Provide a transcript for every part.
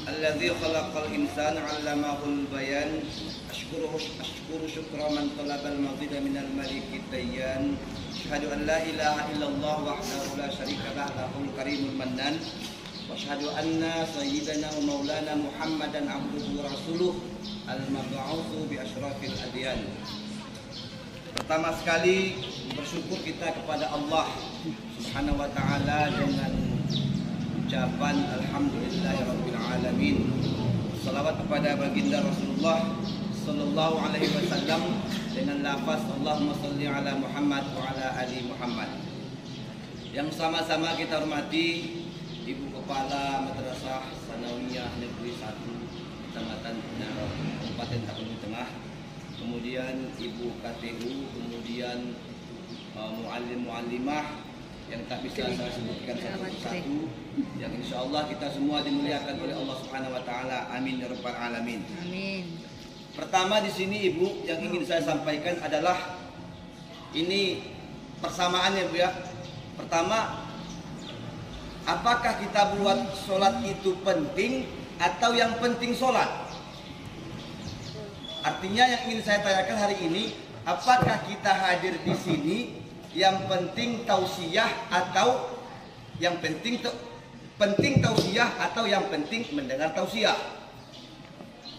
Alladzi khalaqal insana 'allamahul bayan. Ashkuru syukra man talabal mazida minal maliki tayyan. Asyhadu an la ilaha illallah wahdahu la syarika lah lahul karimul mannan. Wa asyhadu anna sayyidana wa maulana Muhammadan abduhu wa rasuluh al-mab'utsu bi asyrafil adyan. Pertama sekali bersyukur kita kepada Allah Subhanahu wa taala dengan ucapan alhamdulillahirabbil alamin. Salawat kepada baginda Rasulullah sallallahu alaihi wasallam dengan lafaz Allahumma shalli ala Muhammad wa ala ali Muhammad. Yang sama-sama kita hormati Ibu Kepala Madrasah Sanawiyah Negeri 1 Kecamatan Naro, Kabupaten Tapanuli Tengah, kemudian Ibu KTU, kemudian muallim-muallimah yang tak bisa saya sebutkan satu-satu, yang insya Allah kita semua dimuliakan oleh Allah Subhanahu Wa Taala. Amin ya rabbal alamin. Amin. Pertama di sini Ibu yang ingin saya sampaikan adalah ini persamaannya Bu ya. Pertama, apakah kita buat sholat itu penting atau yang penting sholat? Artinya yang ingin saya tanyakan hari ini, apakah kita hadir di sini yang penting tausiah atau yang penting tausiah atau yang penting mendengar tausiah?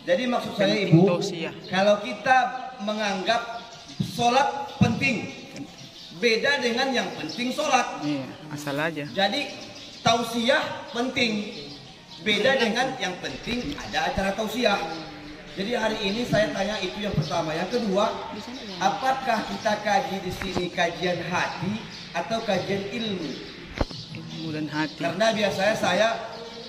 Jadi maksud saya Ibu, kalau kita menganggap sholat penting, beda dengan yang penting sholat. Iya, asal aja. Jadi tausiah penting, beda dengan yang penting ada acara tausiah. Jadi hari ini saya tanya itu yang pertama. Yang kedua, apakah kita kaji di sini kajian hati atau kajian ilmu? Ilmu dan hati. Karena biasanya saya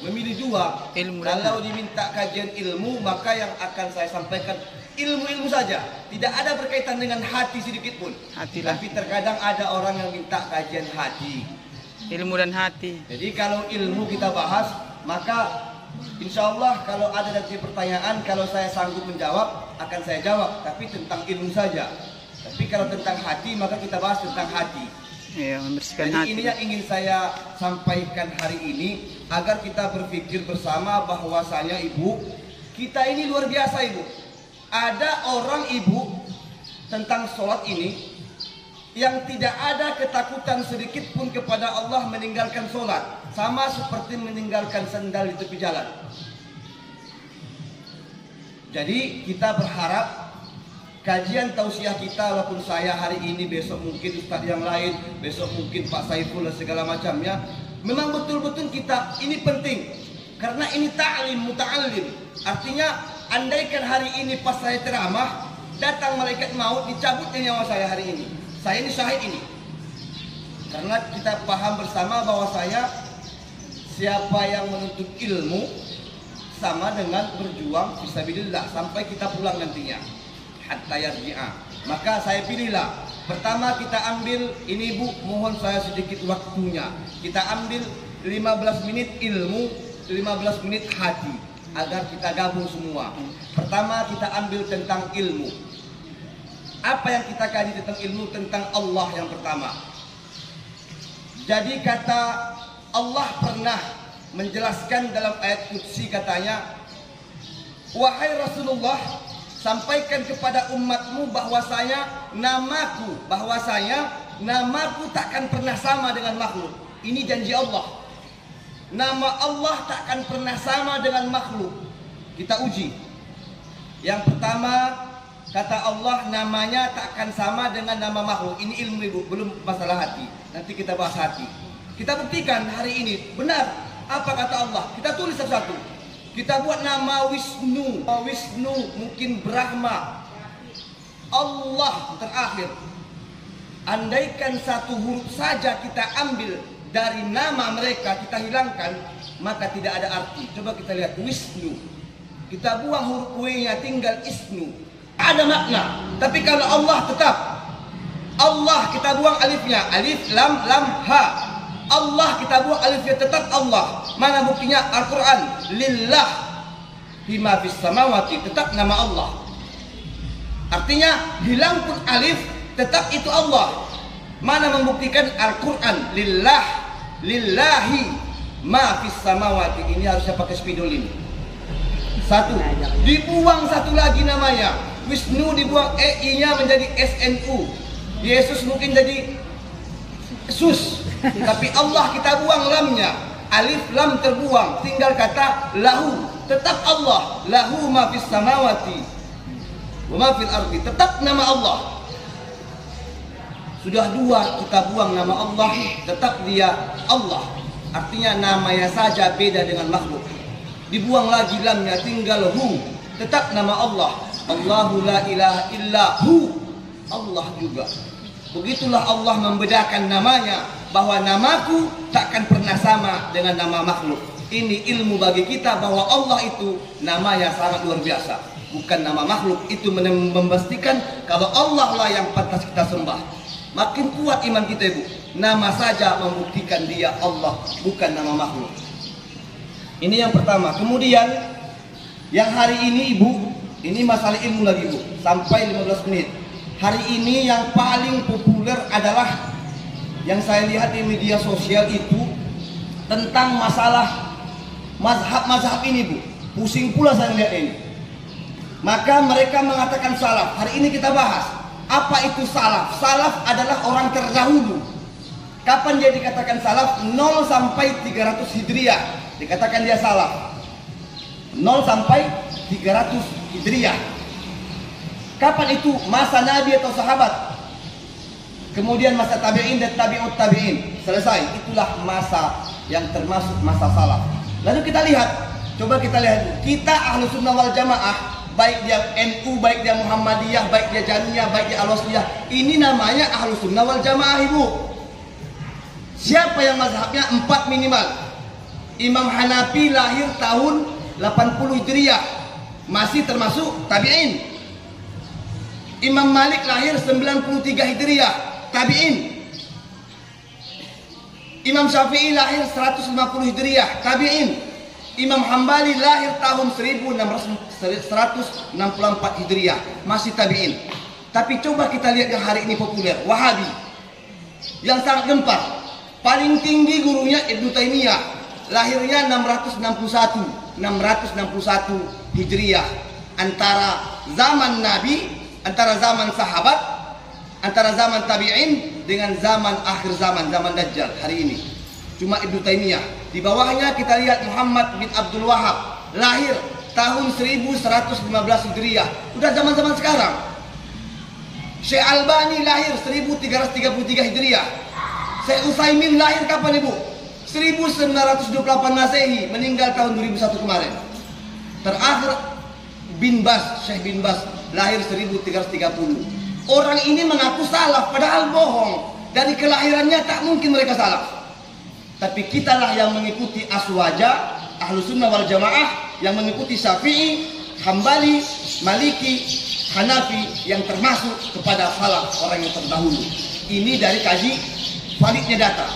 memilih dua. Kalau hati. diminta kajian ilmu, maka yang akan saya sampaikan ilmu-ilmu saja. Tidak ada berkaitan dengan hati sedikit pun. Hatilah. Tapi terkadang ada orang yang minta kajian hati. Ilmu dan hati. Jadi kalau ilmu kita bahas, maka insya Allah kalau ada nanti pertanyaan, kalau saya sanggup menjawab, akan saya jawab. Tapi tentang ilmu saja. Tapi kalau tentang hati, maka kita bahas tentang hati. Iya, membersihkan Jadi hati. ini yang ingin saya sampaikan hari ini, agar kita berpikir bersama bahwasanya Ibu, kita ini luar biasa Ibu. Ada orang Ibu tentang sholat ini yang tidak ada ketakutan sedikit pun kepada Allah meninggalkan sholat, sama seperti meninggalkan sendal di tepi jalan. Jadi kita berharap kajian tausiah kita, walaupun saya hari ini, besok mungkin ustadz yang lain, besok mungkin Pak Saiful dan segala macamnya, memang betul-betul kita ini penting, karena ini ta'lim muta'allim. Artinya andaikan hari ini pas saya ceramah datang malaikat maut, dicabut nyawa saya hari ini, saya ini syahid ini. Karena kita paham bersama bahwa siapa yang menuntut ilmu sama dengan berjuang fisabilillah sampai kita pulang nantinya, hatta yarji'a. Maka saya pilihlah, pertama kita ambil ini Bu, mohon saya sedikit waktunya, kita ambil 15 menit ilmu, 15 menit hati, agar kita gabung semua. Pertama kita ambil tentang ilmu. Apa yang kita kaji tentang ilmu? Tentang Allah yang pertama. Jadi kata Allah pernah menjelaskan dalam ayat Qudsi, katanya, wahai Rasulullah, sampaikan kepada umatmu bahwasanya namaku, bahwasanya namaku takkan pernah sama dengan makhluk. Ini janji Allah. Nama Allah takkan pernah sama dengan makhluk. Kita uji. Yang pertama, kata Allah namanya takkan sama dengan nama makhluk. Ini ilmu ibu, belum masalah hati. Nanti kita bahas hati. Kita buktikan hari ini benar apa kata Allah. Kita tulis satu-satu. Kita buat nama Wisnu. Wisnu mungkin Brahma. Allah terakhir. Andaikan satu huruf saja kita ambil dari nama mereka, kita hilangkan, maka tidak ada arti. Coba kita lihat Wisnu. Kita buang huruf W-nya, tinggal Isnu. Ada makna. Tapi kalau Allah tetap. Allah kita buang alifnya. Alif, lam, lam, ha. Allah kita buang alifnya, tetap Allah. Mana buktinya? Al-Quran. Lillah bima fis samawati, tetap nama Allah. Artinya hilang pun alif, tetap itu Allah. Mana membuktikan? Al-Quran. Lillah, lillahi ma fis samawati. Ini harusnya pakai spidol ini. Satu. Dibuang satu lagi namanya. Wisnu dibuang E-nya menjadi SNU. Yesus mungkin jadi Sus. Tapi Allah kita buang lamnya. Alif lam terbuang. Tinggal kata lahu. Tetap Allah. Lahu ma fis samawati wa ma fil ardi. Tetap nama Allah. Sudah dua kita buang nama Allah, tetap dia Allah. Artinya namanya saja beda dengan makhluk. Dibuang lagi lamnya, tinggal hu. Tetap nama Allah. Allahu la ilaha illa hu. Allah juga. Begitulah Allah membedakan namanya, bahwa namaku takkan pernah sama dengan nama makhluk. Ini ilmu bagi kita bahwa Allah itu namanya sangat luar biasa. Bukan nama makhluk. Itu memastikan kalau Allah lah yang pantas kita sembah. Makin kuat iman kita ibu. Nama saja membuktikan dia Allah, bukan nama makhluk. Ini yang pertama. Kemudian yang hari ini ibu, ini masalah ilmu lagi ibu, sampai 15 menit. Hari ini yang paling populer adalah yang saya lihat di media sosial itu tentang masalah mazhab ini bu. Pusing pula saya lihat ini. Maka mereka mengatakan salaf. Hari ini kita bahas apa itu salaf. Salaf adalah orang terdahulu. Kapan dia dikatakan salaf? 0 sampai 300 Hijriah dikatakan dia salaf. 0 sampai 300 Hijriah. Kapan itu? Masa Nabi atau sahabat. Kemudian masa tabi'in dan tabi'ut tabi'in. Selesai. Itulah masa yang termasuk masa salaf. Lalu kita lihat. Coba kita lihat. Kita Ahlus Sunnah wal Jamaah, baik dia NU, baik dia Muhammadiyah, baik dia Jamiyah, baik dia Al-Wasliyah, ini namanya Ahlus Sunnah wal Jamaah ibu. Siapa yang mazhabnya 4 minimal? Imam Hanafi lahir tahun 80 Hijriah, masih termasuk tabi'in. Imam Malik lahir 93 Hijriah, tabi'in. Imam Syafi'i lahir 150 Hijriah, tabi'in. Imam Hambali lahir tahun 164 Hijriah, masih tabi'in. Tapi coba kita lihat yang hari ini populer, Wahabi, yang sangat gempar. Paling tinggi gurunya Ibnu Taimiyah, lahirnya 661 Hijriah. Antara zaman Nabi, antara zaman sahabat, antara zaman tabi'in dengan zaman akhir zaman, zaman Dajjal hari ini. Cuma Ibnu Taimiyah. Di bawahnya kita lihat Muhammad bin Abdul Wahab, lahir tahun 1115 Hijriah. Udah zaman-zaman sekarang. Syekh Albani lahir 1333 Hijriah. Syekh Utsaimin lahir kapan ibu? 1928 Masehi, meninggal tahun 2001 kemarin. Terakhir Bin Bas, Syekh Bin Bas lahir 1330. Orang ini mengaku salaf padahal bohong. Dari kelahirannya tak mungkin mereka salaf. Tapi kitalah yang mengikuti aswaja Ahlus Sunnah wal Jamaah, yang mengikuti Syafi'i, Hambali, Maliki, Hanafi, yang termasuk kepada salaf, orang yang terdahulu. Ini dari kaji validnya data.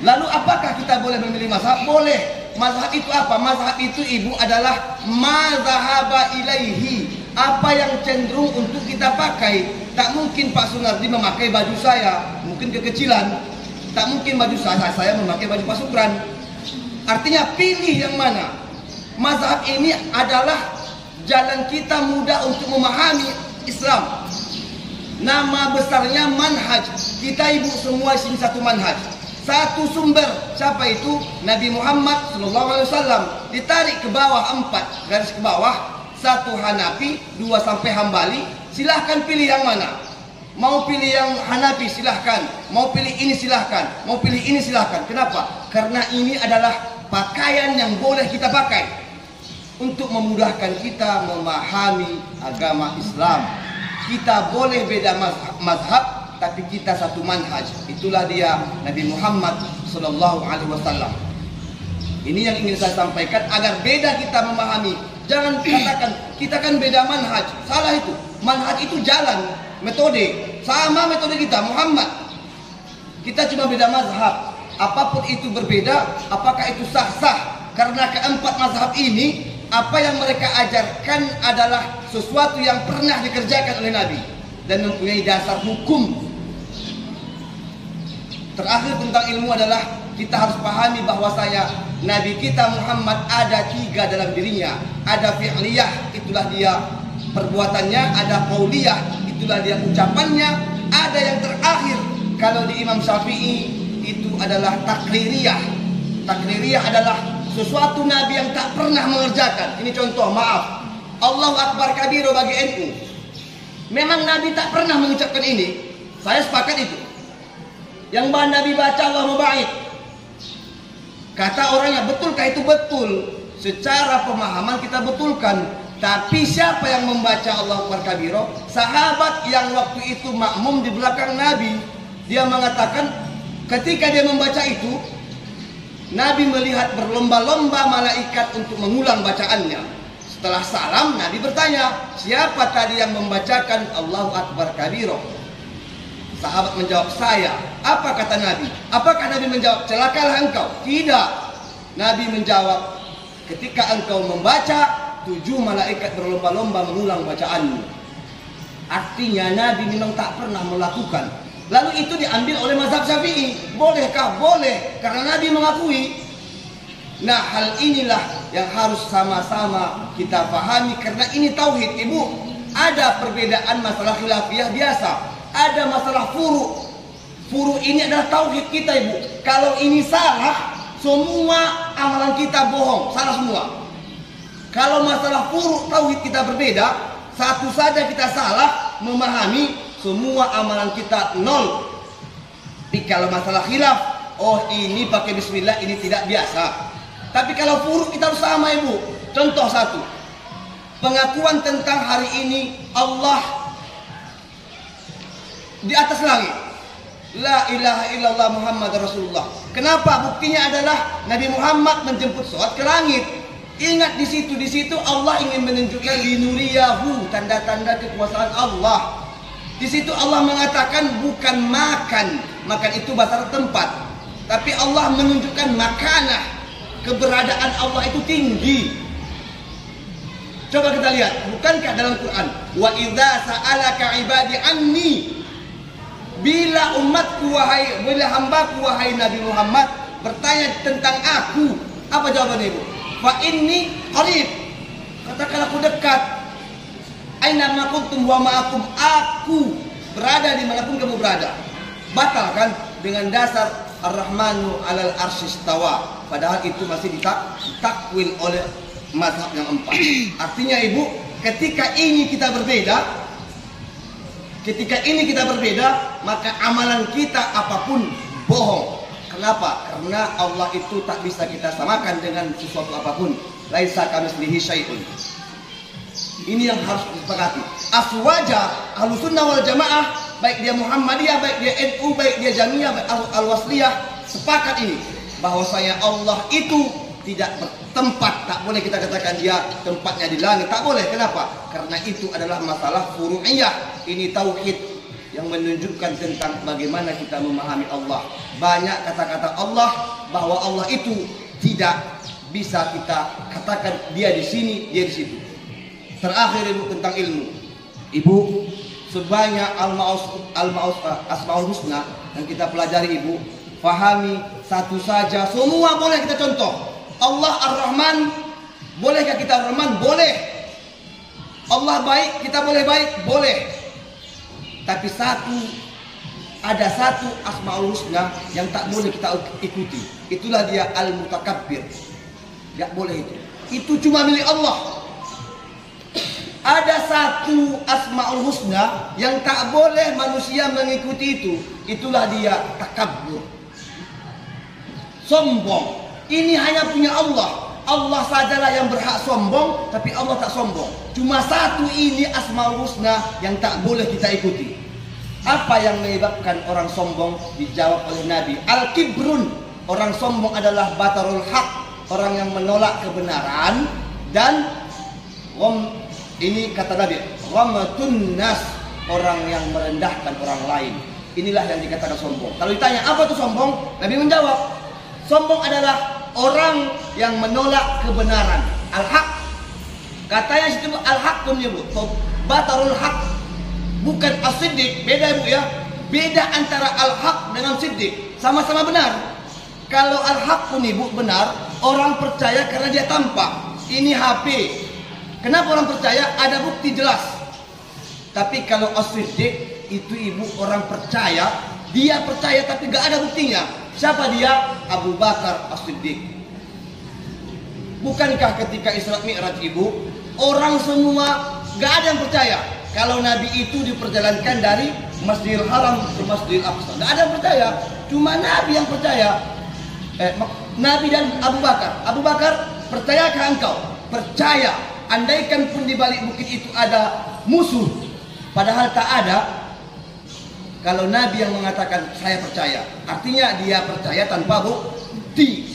Lalu apakah kita boleh memilih mazhab? Boleh. Mazhab itu apa? Mazhab itu ibu adalah mazhaba ilaihi, apa yang cenderung untuk kita pakai. Tak mungkin Pak Sunardi memakai baju saya, mungkin kekecilan. Tak mungkin baju saya memakai baju Pak Supran. Artinya pilih yang mana. Mazhab ini adalah jalan kita mudah untuk memahami Islam. Nama besarnya manhaj. Kita ibu semua sini satu manhaj, satu sumber. Siapa itu? Nabi Muhammad SAW. Ditarik ke bawah 4 garis ke bawah. 1 Hanafi, 2 sampai Hambali. Silahkan pilih yang mana. Mau pilih yang Hanafi silahkan, mau pilih ini silahkan, mau pilih ini silahkan. Kenapa? Karena ini adalah pakaian yang boleh kita pakai untuk memudahkan kita memahami agama Islam. Kita boleh beda mazhab, tapi kita satu manhaj. Itulah dia Nabi Muhammad SAW. Ini yang ingin saya sampaikan agar beda kita memahami. Jangan katakan kita kan beda manhaj. Salah itu. Manhaj itu jalan, metode. Sama metode kita Muhammad. Kita cuma beda mazhab. Apapun itu berbeda, apakah itu sah-sah? Karena keempat mazhab ini, apa yang mereka ajarkan adalah sesuatu yang pernah dikerjakan oleh Nabi dan mempunyai dasar hukum. Terakhir tentang ilmu adalah kita harus pahami bahwasanya Nabi kita Muhammad ada 3 dalam dirinya. Ada fi'liyah, itulah dia perbuatannya. Ada qauliyah, itulah dia ucapannya. Ada yang terakhir, kalau di Imam Syafi'i itu adalah takliriyah. Takliriyah adalah sesuatu Nabi yang tak pernah mengerjakan. Ini contoh, maaf, Allahu Akbar kabiru bagi NU. Memang Nabi tak pernah mengucapkan ini. Saya sepakat itu. Yang Nabi baca Allahu ba'id. Kata orangnya, betulkah itu? Betul. Secara pemahaman kita betulkan. Tapi siapa yang membaca Allahu Akbar kabiro? Sahabat yang waktu itu makmum di belakang Nabi. Dia mengatakan ketika dia membaca itu, Nabi melihat berlomba-lomba malaikat untuk mengulang bacaannya. Setelah salam, Nabi bertanya, siapa tadi yang membacakan Allahu Akbar kabiro? Sahabat menjawab, saya. Apa kata Nabi? Apakah Nabi menjawab, celakalah engkau? Tidak. Nabi menjawab, ketika engkau membaca, 7 malaikat berlomba-lomba mengulang bacaanmu. Artinya Nabi memang tak pernah melakukan. Lalu itu diambil oleh mazhab Syafi'i. Bolehkah? Boleh, karena Nabi mengakui. Nah, hal inilah yang harus sama-sama kita pahami, karena ini tauhid, Ibu. Ada perbedaan masalah khilafiyah biasa, ada masalah furu. Furu ini adalah tauhid kita, Ibu. Kalau ini salah, semua amalan kita bohong, salah semua. Kalau masalah furu tauhid kita berbeda, satu saja kita salah memahami, semua amalan kita nol. Tapi kalau masalah khilaf, oh ini pakai bismillah, ini tidak biasa. Tapi kalau furu kita harus sama, Ibu. Contoh satu, pengakuan tentang hari ini Allah di atas langit. La ilaha illallah Muhammad Rasulullah. Kenapa? Buktinya adalah Nabi Muhammad menjemput sholat ke langit. Ingat di situ Allah ingin menunjukkan linuriyahu, tanda-tanda kekuasaan Allah. Di situ Allah mengatakan bukan makan. Makan itu bahasa tempat. Tapi Allah menunjukkan makanah. Keberadaan Allah itu tinggi. Coba kita lihat, bukankah dalam Quran, wa idza sa'alaka ibadi anni, bila umatku bila hambaku wahai Nabi Muhammad bertanya tentang aku, apa jawabannya, Ibu? Fa inni qarib. Katakan aku dekat. Aina ma kuntum wa ma'akum, aku berada di manapun kamu berada. Batal kan dengan dasar Ar-Rahmanu 'alal arsy istawa. Padahal itu masih ditakwil oleh mazhab yang 4. Artinya, Ibu, ketika ini kita berbeda, maka amalan kita apapun bohong. Kenapa? Karena Allah itu tak bisa kita samakan dengan sesuatu apapun. Laisa kamitslihi syai'un. Ini yang harus disepakati. Aswaja Ahlussunnah wal Jamaah, baik dia Muhammadiyah, baik dia NU, baik dia Jamiyah, baik Al-Wasliyah, sepakat ini bahwasanya Allah itu tidak bertempat. Tak boleh kita katakan dia tempatnya di langit, tak boleh. Kenapa? Karena itu adalah masalah furu'iyah. Ini tauhid yang menunjukkan tentang bagaimana kita memahami Allah. Banyak kata-kata Allah bahwa Allah itu tidak bisa kita katakan dia di sini, dia di situ. Terakhir, Ibu, tentang ilmu. Ibu, sebanyak Asmaul Husna yang kita pelajari, Ibu, pahami satu saja, semua boleh kita contoh. Allah Ar-Rahman, bolehkah kita Ar-Rahman? Boleh. Allah baik, kita boleh baik? Boleh. Tapi ada satu Asmaul Husna yang tak boleh kita ikuti. Itulah dia Al-Mutakabbir. Tidak boleh itu. Itu cuma milik Allah. Ada satu Asmaul Husna yang tak boleh manusia mengikuti itu. Itulah dia takabbur. Sombong. Ini hanya punya Allah. Allah sajalah yang berhak sombong, tapi Allah tak sombong. Cuma satu ini Asmaul Husna yang tak boleh kita ikuti. Apa yang menyebabkan orang sombong? Dijawab oleh Nabi. Al-kibrun. Orang sombong adalah batarul haq, orang yang menolak kebenaran. Dan ini kata Nabi, ghamtun nas, orang yang merendahkan orang lain. Inilah yang dikatakan sombong. Kalau ditanya apa itu sombong, Nabi menjawab, sombong adalah orang yang menolak kebenaran. Al-haq. Katanya situ al-haq pun ya Bu. Batarul haq. Bukan as-siddiq. Beda Bu ya. Beda antara al-haq dengan siddiq. Sama-sama benar. Kalau al-haq pun Ibu benar, orang percaya karena dia tampak. Ini HP. Kenapa orang percaya? Ada bukti jelas. Tapi kalau as-siddiq itu Ibu orang percaya, dia percaya tapi gak ada buktinya. Siapa dia? Abu Bakar As-Siddiq. Bukankah ketika Isra Mi'raj Ibu, orang semua gak ada yang percaya kalau Nabi itu diperjalankan dari Masjidil Haram ke Masjidil Aqsa. Gak ada yang percaya. Cuma Nabi yang percaya. Nabi dan Abu Bakar. Abu Bakar, percayakah engkau? Percaya. Andaikan pun di balik bukit itu ada musuh, padahal tak ada. Kalau Nabi yang mengatakan saya percaya, artinya dia percaya tanpa bukti.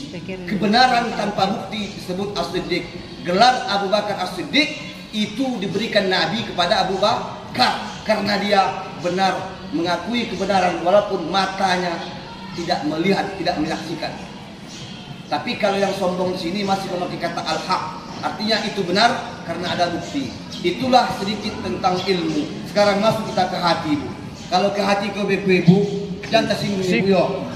Kebenaran tanpa bukti disebut As-Siddiq. Gelar Abu Bakar As-Siddiq itu diberikan Nabi kepada Abu Bakar karena dia benar mengakui kebenaran walaupun matanya tidak melihat, tidak menyaksikan. Tapi kalau yang sombong di sini masih memakai kata al-haq, artinya itu benar karena ada bukti. Itulah sedikit tentang ilmu. Sekarang masuk kita ke hati, Bu. Kalau ke hati ke ibu, jangan tersinggung Ibu yo.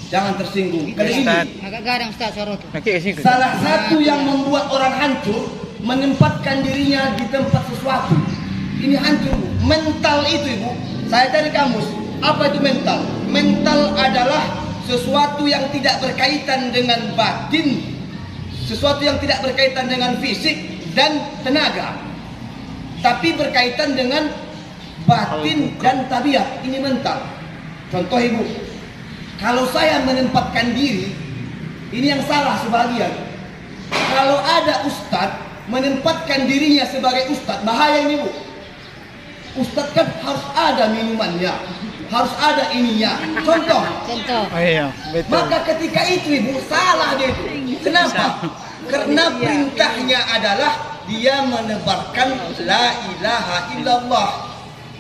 Jangan tersinggung. Kali ini agak garang Ustaz suara itu. salah satu yang membuat orang hancur menempatkan dirinya di tempat sesuatu. Ini hancur, Bu. Mental itu Ibu. Saya cari kamus. Apa itu mental? Mental adalah sesuatu yang tidak berkaitan dengan batin, sesuatu yang tidak berkaitan dengan fisik dan tenaga, tapi berkaitan dengan batin dan tabiat. Ini mental. Contoh Ibu, kalau saya menempatkan diri, ini yang salah sebagian. Kalau ada ustadz menempatkan dirinya sebagai ustadz, bahaya ini Bu. Ustadz kan harus ada minumannya, harus ada ininya. Contoh. Oh iya, betul. Maka ketika itu Ibu salah dia itu. Kenapa? Karena perintahnya adalah dia menebarkan la ilaha illallah.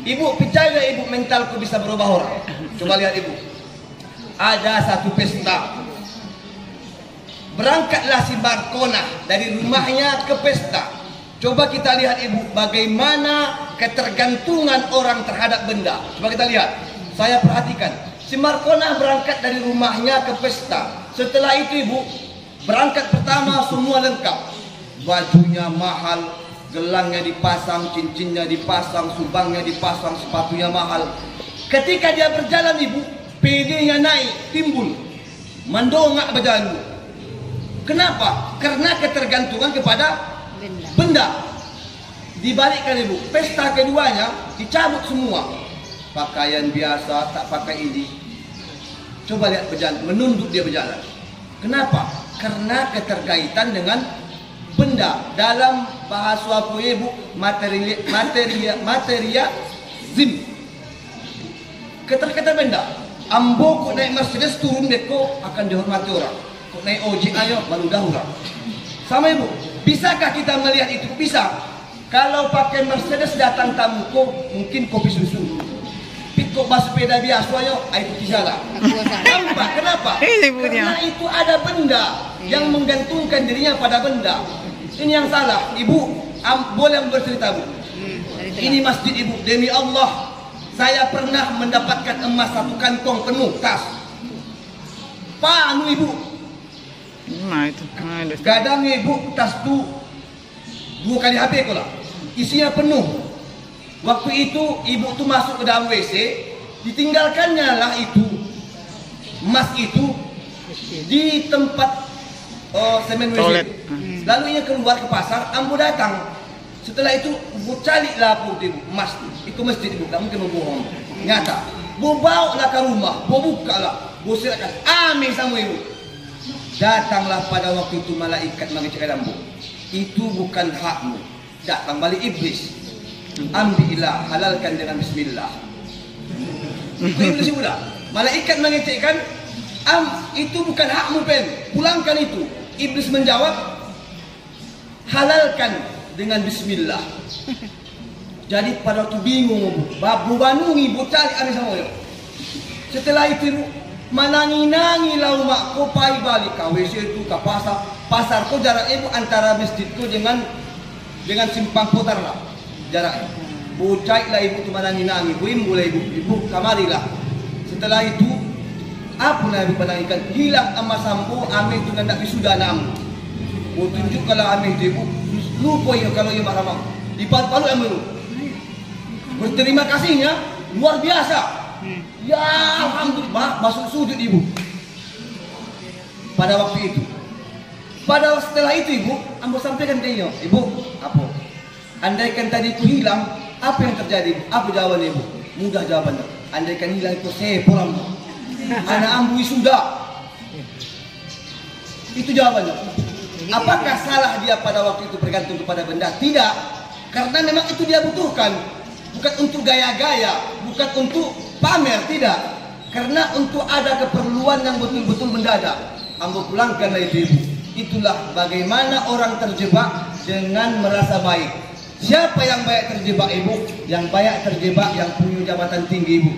Ibu percaya Ibu mentalku bisa berubah orang? Coba lihat Ibu. Ada satu pesta. Berangkatlah si Markona dari rumahnya ke pesta. Coba kita lihat Ibu bagaimana ketergantungan orang terhadap benda. Coba kita lihat. Saya perhatikan. Si Markona berangkat dari rumahnya ke pesta. Setelah itu Ibu, berangkat pertama semua lengkap. Bajunya mahal, gelangnya dipasang, cincinnya dipasang, subangnya dipasang, sepatunya mahal. Ketika dia berjalan Ibu, PD-nya naik, timbul, mendongak berjalan. Kenapa? Karena ketergantungan kepada benda. Dibalikkan Ibu, pesta keduanya dicabut semua. Pakaian biasa, tak pakai ini. Coba lihat berjalan, menunduk dia berjalan. Kenapa? Karena keterkaitan dengan benda. Dalam bahasa apa Ibu? Materialism. Keterkaitan benda. Ambo kok naik Mercedes turun deko akan dihormati orang. Kok naik ojek ayo baru dah orang. Sama Ibu. Bisakah kita melihat itu? Bisa. Kalau pakai Mercedes datang tamu kok mungkin kopi susu. Pikok bas sepeda biasa ayo air putih jalan. Nampak kenapa? Karena itu ada benda yang menggantungkan dirinya pada benda. Ini yang salah. Ibu, boleh bercerita Bu? Ini masjid Ibu, demi Allah, saya pernah mendapatkan emas satu kantong penuh tas. Panu Ibu. Nah itu. Kadang Ibu tas tu 2 kali HP ko lah. Isinya penuh. Waktu itu ibu tuh masuk ke dalam WC, ditinggalkannya lah itu emas itu di tempat semen WC. Toilet. Lalu ia keluar ke pasar, ambo datang. Setelah itu bu cari lah bu emas itu masjid ibu, tak mungkin bohong. Nyata, bu bawa lah ke rumah, bu buka lah, bu silakan, amin sama ibu. Datanglah pada waktu itu malaikat mengecek ambo. Itu bukan hakmu. Datang balik iblis. Ambillah, halalkan dengan bismillah. Iblis sudah. Malaikat mengecekkan, itu bukan hakmu pen, pulangkan itu. Iblis menjawab, halalkan dengan bismillah. Jadi pada waktu bingung, babu banungi, bu cari aneh sama dia. Setelah itu manangi-nangi lau mak ko pai balik ke WC itu ke pasar ko jarak ibu antara masjid ko dengan simpang putar lah jaraknya. Bu cari lah ibu tu manangi-nangi, bu mulai ibu kamarilah. Setelah itu apa Nabi pandangikan hilang emas sampo ame itu nandak wisuda nam. Bu tunjuk kalau ame ibu lupa ya kalau ia marah mau dipalu ame lu. Berterima kasihnya luar biasa. Ya alhamdulillah masuk sujud ibu. Pada waktu itu. Setelah itu ibu, ambo sampaikan ke ibu, ibu, apa? Andaikan tadi itu hilang, apa yang terjadi? Apa jawaban ibu? Mudah jawabannya. Andaikan hilang itu saya pulang. Anak ambo sudah. Itu jawabannya. Apakah salah dia pada waktu itu bergantung kepada benda? Tidak. Karena memang itu dia butuhkan. Bukan untuk gaya-gaya, bukan untuk pamer, tidak. Karena untuk ada keperluan yang betul-betul mendadak. Ambo pulangkanlah itu ibu. Itulah bagaimana orang terjebak dengan merasa baik. Siapa yang baik terjebak ibu? Yang baik terjebak yang punya jabatan tinggi ibu.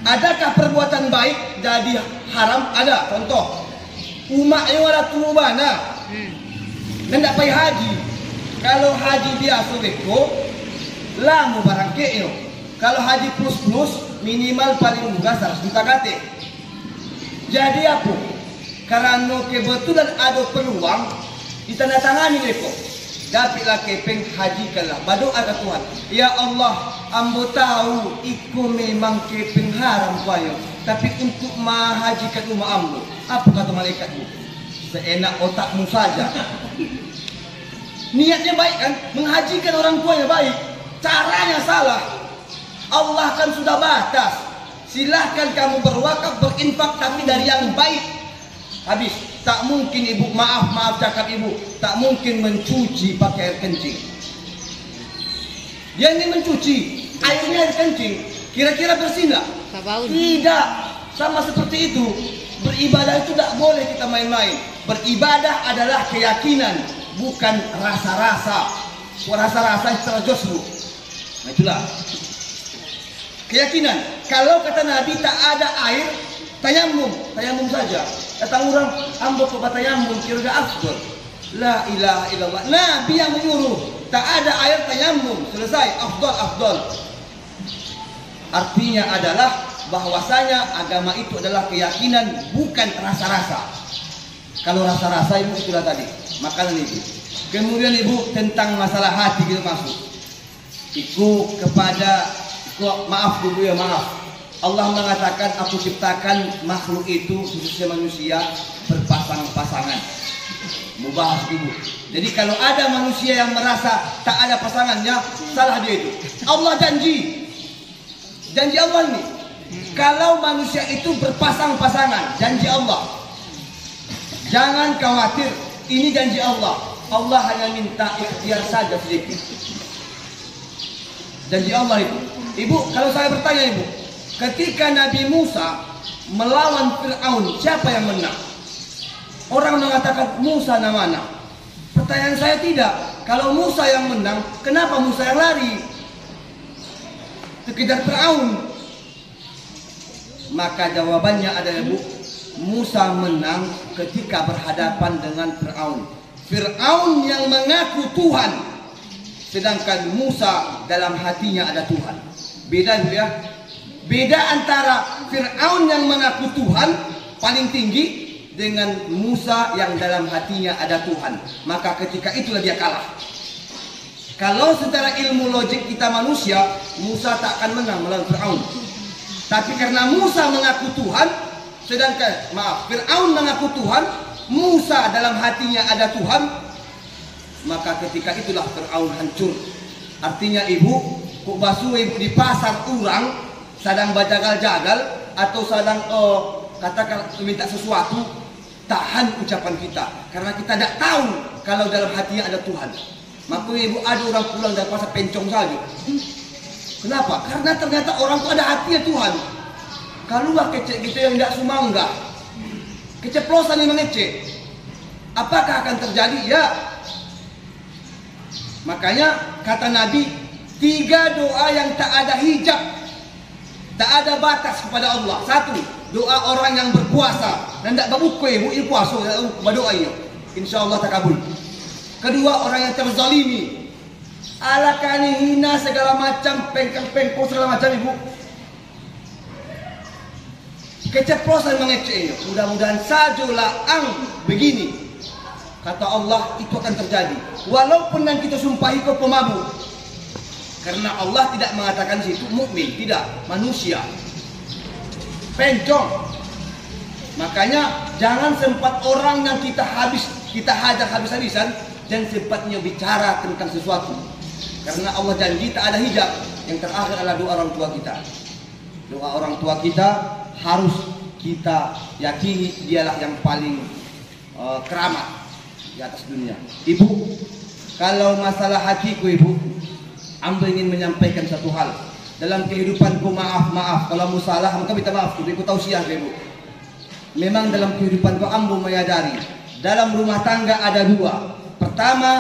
Adakah perbuatan baik jadi haram? Ada. Contoh, umaknya wala tumubana. Tidak payah haji. Kalau haji biasa beko, lamu barang keo. Kalau haji plus minimal paling murah 100 juta kate. Jadi apa? Karena kebetulan ada peluang ditandatangani leko. Dapatlah kepeng hajikanlah. Berdoa ke Tuhan. Ya Allah, ambo tahu iku memang kepeng haram kuayo. Tapi untuk mahajikan rumah ambo, apa kata malaikatmu? Seenak otakmu saja. Niatnya baik kan? Menghajikan orang tuanya baik. Caranya salah. Allah kan sudah batas. Silahkan kamu berwakaf, berinfak, tapi dari yang baik. Habis. Tak mungkin ibu, maaf cakap ibu, tak mungkin mencuci pakai air kencing. Dia ini mencuci, airnya air kencing, kira-kira bersih nggak? Tidak. Sama seperti itu. Beribadah itu tak boleh kita main-main. Beribadah adalah keyakinan, bukan rasa-rasa. Rasa-rasa secara josmu. Nah itulah keyakinan. Kalau kata Nabi tak ada air, tayamum saja. Datang orang, ambo coba tayamum, kira afdol. La ilaha illallah. Nabi yang menyuruh, tak ada air tayamum, selesai, afdol. Artinya adalah bahwasanya agama itu adalah keyakinan, bukan rasa-rasa. Kalau rasa-rasa ibu itulah tadi, makanan itu. Kemudian ibu tentang masalah hati kita masuk. Maaf dulu ya, maaf. Allah mengatakan aku ciptakan makhluk itu khususnya manusia berpasang-pasangan. Mubahas dulu. Jadi kalau ada manusia yang merasa tak ada pasangannya, salah dia itu. Allah janji Allah ini. Kalau manusia itu berpasang-pasangan, janji Allah. Jangan khawatir, ini janji Allah. Allah hanya minta ikhtiar saja sedikit. Janji Allah itu. Ibu, kalau saya bertanya ibu, ketika Nabi Musa melawan Fir'aun, siapa yang menang? Orang mengatakan Musa namanya. Pertanyaan saya tidak. Kalau Musa yang menang, kenapa Musa yang lari? Dikejar Fir'aun. Maka jawabannya adalah Bu, Musa menang ketika berhadapan dengan Fir'aun. Fir'aun yang mengaku Tuhan, sedangkan Musa dalam hatinya ada Tuhan. Beda Bu ya. Beda antara Fir'aun yang mengaku Tuhan paling tinggi dengan Musa yang dalam hatinya ada Tuhan. Maka ketika itulah dia kalah. Kalau secara ilmu logik kita manusia, Musa tak akan menang melawan Fir'aun. Tapi karena Musa mengaku Tuhan, sedangkan Fir'aun mengaku Tuhan, Musa dalam hatinya ada Tuhan, maka ketika itulah Fir'aun hancur. Artinya ibu, kok basuh ibu di pasar orang sedang berjagal-jagal atau sedang katakan minta sesuatu, tahan ucapan kita karena kita tidak tahu kalau dalam hatinya ada Tuhan. Maka ibu ada orang pulang dari pasar pencong saja. Kenapa? Karena ternyata orang itu ada hatinya Tuhan. Kalau kecek kita yang tidak sumangga, keceplosan yang mengecek, apakah akan terjadi? Ya. Makanya kata Nabi, 3 doa yang tak ada hijab, tak ada batas kepada Allah. 1, doa orang yang berpuasa dan tidak berbuka ibu puasa berdoa ini, insya Allah takabul. Kedua, orang yang terzalimi, alakani hina segala macam, pengkong segala macam ibu, keceplosan mengeceknya. Mudah-mudahan saja laang begini, kata Allah, itu akan terjadi. Walaupun yang kita sumpahi kau pemabuk, karena Allah tidak mengatakan situ mukmin, tidak, manusia pencong. Makanya jangan sempat orang yang kita hajar habis-habisan, jangan sempatnya bicara tentang sesuatu, karena Allah janji tak ada hijab. Yang terakhir adalah doa orang tua kita. Doa orang tua kita harus kita yakini dialah yang paling keramat di atas dunia. Ibu, kalau masalah hatiku ibu, ambo ingin menyampaikan satu hal. Dalam kehidupanku, maaf kalau musalah maka minta maaf. Ibu tausiah ibu. Memang dalam kehidupanku ambo menyadari, dalam rumah tangga ada 2. Pertama,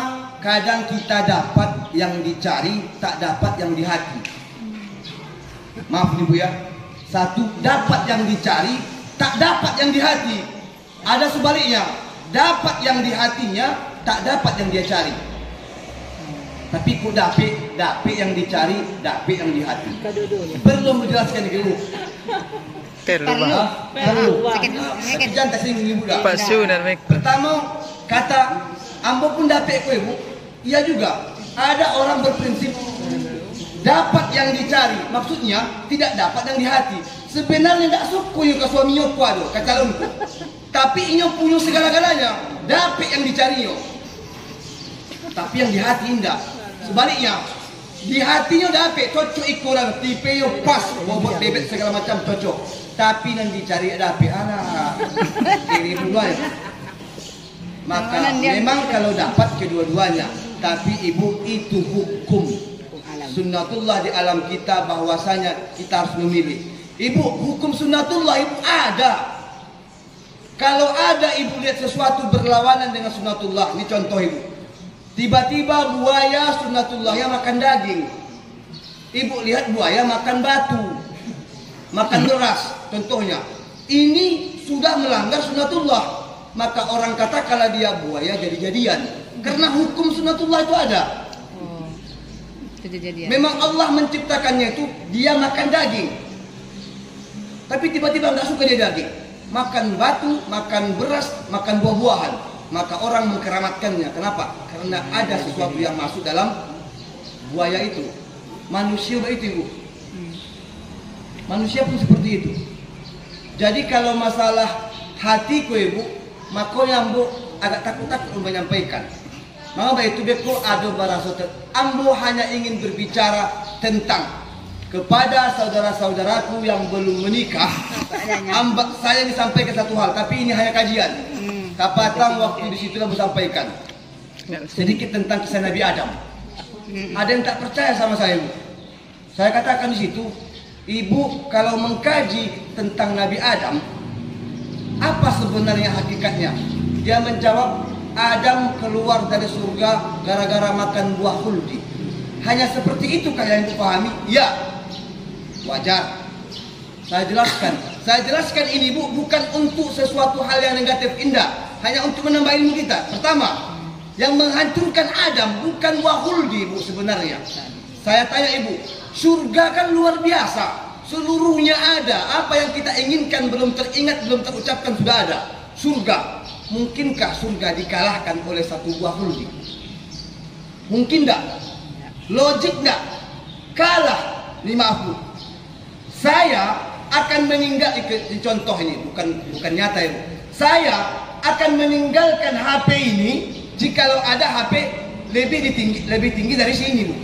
kadang kita dapat yang dicari, tak dapat yang di hati. Maaf ibu ya. 1, dapat yang dicari, tak dapat yang di hati. Ada sebaliknya, dapat yang di hatinya, tak dapat yang dia cari. Tapi kok dapet yang dicari, dapet yang di hati. Perlu menjelaskan ibu. Perlu. Jangan tak singgung ibu dah. Pertama, kata ambo pun dapet ko ibu. Iya juga. Ada orang berprinsip dapat yang dicari, maksudnya tidak dapat yang di hati. Sebenarnya tidak suku ke suami nyoko ado, ke calonku. Tapi inyo punya segala-galanya, dapat yang dicari yo. Tapi yang di hati indah. Sebaliknya, di hatinya dapat cocok ikuran, tipe yo pas, bobot bebek segala macam cocok. Tapi yang dicari dapat anak. Ini dua-duanya. Maka memang kalau dapat kedua-duanya, tapi ibu itu hukum sunnatullah di alam kita, bahwasanya kita harus memilih. Ibu, hukum sunnatullah itu ada. Kalau ada ibu lihat sesuatu berlawanan dengan sunnatullah, ini contoh ibu. Tiba-tiba buaya sunnatullahnya makan daging. Ibu lihat buaya makan batu, makan beras, contohnya. Ini sudah melanggar sunnatullah. Maka orang kata kalau dia buaya jadi-jadian. Karena hukum sunnatullah itu ada. Memang Allah menciptakannya itu dia makan daging. Tapi tiba-tiba nggak suka dia daging. Makan batu, makan beras, makan buah-buahan. Maka orang mengkeramatkannya. Kenapa? Karena ada sesuatu yang masuk dalam buaya itu. Manusia begitu ibu. Manusia pun seperti itu. Jadi kalau masalah hatiku ibu, maka yang bu agak takut-takut menyampaikan. Maka itu betul ada barasa. Ambo hanya ingin berbicara tentang kepada saudara-saudaraku yang belum menikah. Saya disampaikan satu hal, tapi ini hanya kajian. Kapatang waktu di situ aku sampaikan sedikit tentang kisah Nabi Adam. Ada yang tak percaya sama saya, ibu. Saya katakan di situ, ibu kalau mengkaji tentang Nabi Adam, apa sebenarnya hakikatnya? Dia menjawab, Adam keluar dari surga gara-gara makan buah khuldi. Hanya seperti itu kalian pahami? Ya, wajar. Saya jelaskan ini bu, bukan untuk sesuatu hal yang negatif indah, hanya untuk menambah ilmu kita. Pertama, yang menghancurkan Adam bukan buah khuldi bu sebenarnya. Saya tanya ibu, surga kan luar biasa. Seluruhnya ada. Apa yang kita inginkan belum teringat, belum terucapkan sudah ada. Surga. Mungkinkah surga dikalahkan oleh satu buah khuldi? Mungkin tidak. Logik enggak? Kalah. Ini maaf Bu. Saya akan meninggal, contoh ini bukan nyata ya Bu. Saya akan meninggalkan HP ini jikalau ada HP lebih tinggi dari sini Bu.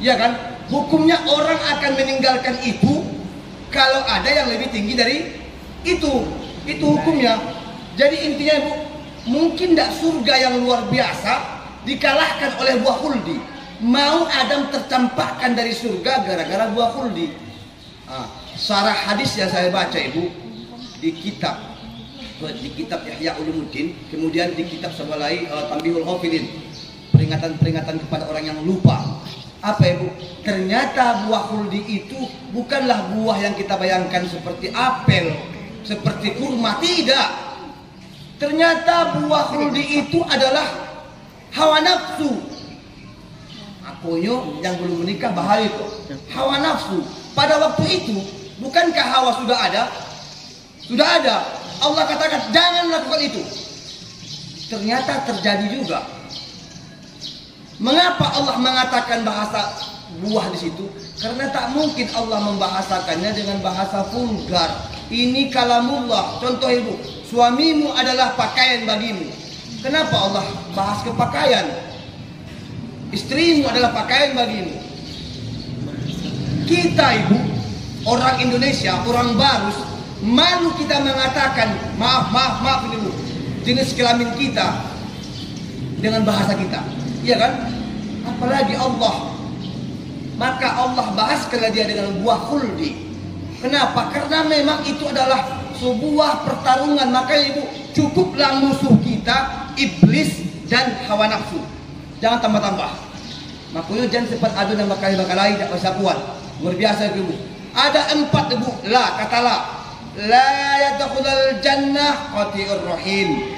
Iya kan? Hukumnya orang akan meninggalkan itu kalau ada yang lebih tinggi dari itu. Itu hukumnya. Jadi intinya Bu, mungkin tidak surga yang luar biasa dikalahkan oleh buah khuldi. Mau Adam tercampakkan dari surga gara-gara buah khuldi. Syarah hadis yang saya baca Ibu di kitab Ihya Ulumuddin, kemudian di kitab sebelah lain Tanbihul Ghafilin, peringatan kepada orang yang lupa. Apa Ibu? Ternyata buah khuldi itu bukanlah buah yang kita bayangkan seperti apel, seperti kurma, tidak. Ternyata buah khuldi itu adalah hawa nafsu. Akunyo yang belum menikah bahaya itu. Hawa nafsu. Pada waktu itu, bukankah hawa sudah ada? Sudah ada. Allah katakan jangan lakukan itu. Ternyata terjadi juga. Mengapa Allah mengatakan bahasa buah di situ? Karena tak mungkin Allah membahasakannya dengan bahasa vulgar. Ini kalamullah. Contoh Ibu, suamimu adalah pakaian bagimu. Kenapa Allah bahas ke pakaian? Istrimu adalah pakaian bagimu. Kita Ibu, orang Indonesia, orang Barus, malu kita mengatakan maaf ini Bu, jenis kelamin kita dengan bahasa kita. Iya kan? Apalagi Allah. Maka Allah bahas sekali dia dengan buah khuldi. Kenapa? Karena memang itu adalah sebuah pertarungan. Maka Ibu, cukuplah musuh kita iblis dan hawa nafsu. Jangan tambah-tambah. Makanya jangan sempat adu nama kali-kali tidak bisa kuat. Luar biasa Ibu. Ada 4 Ibu. La yadkhulul jannah qati'ur rahim.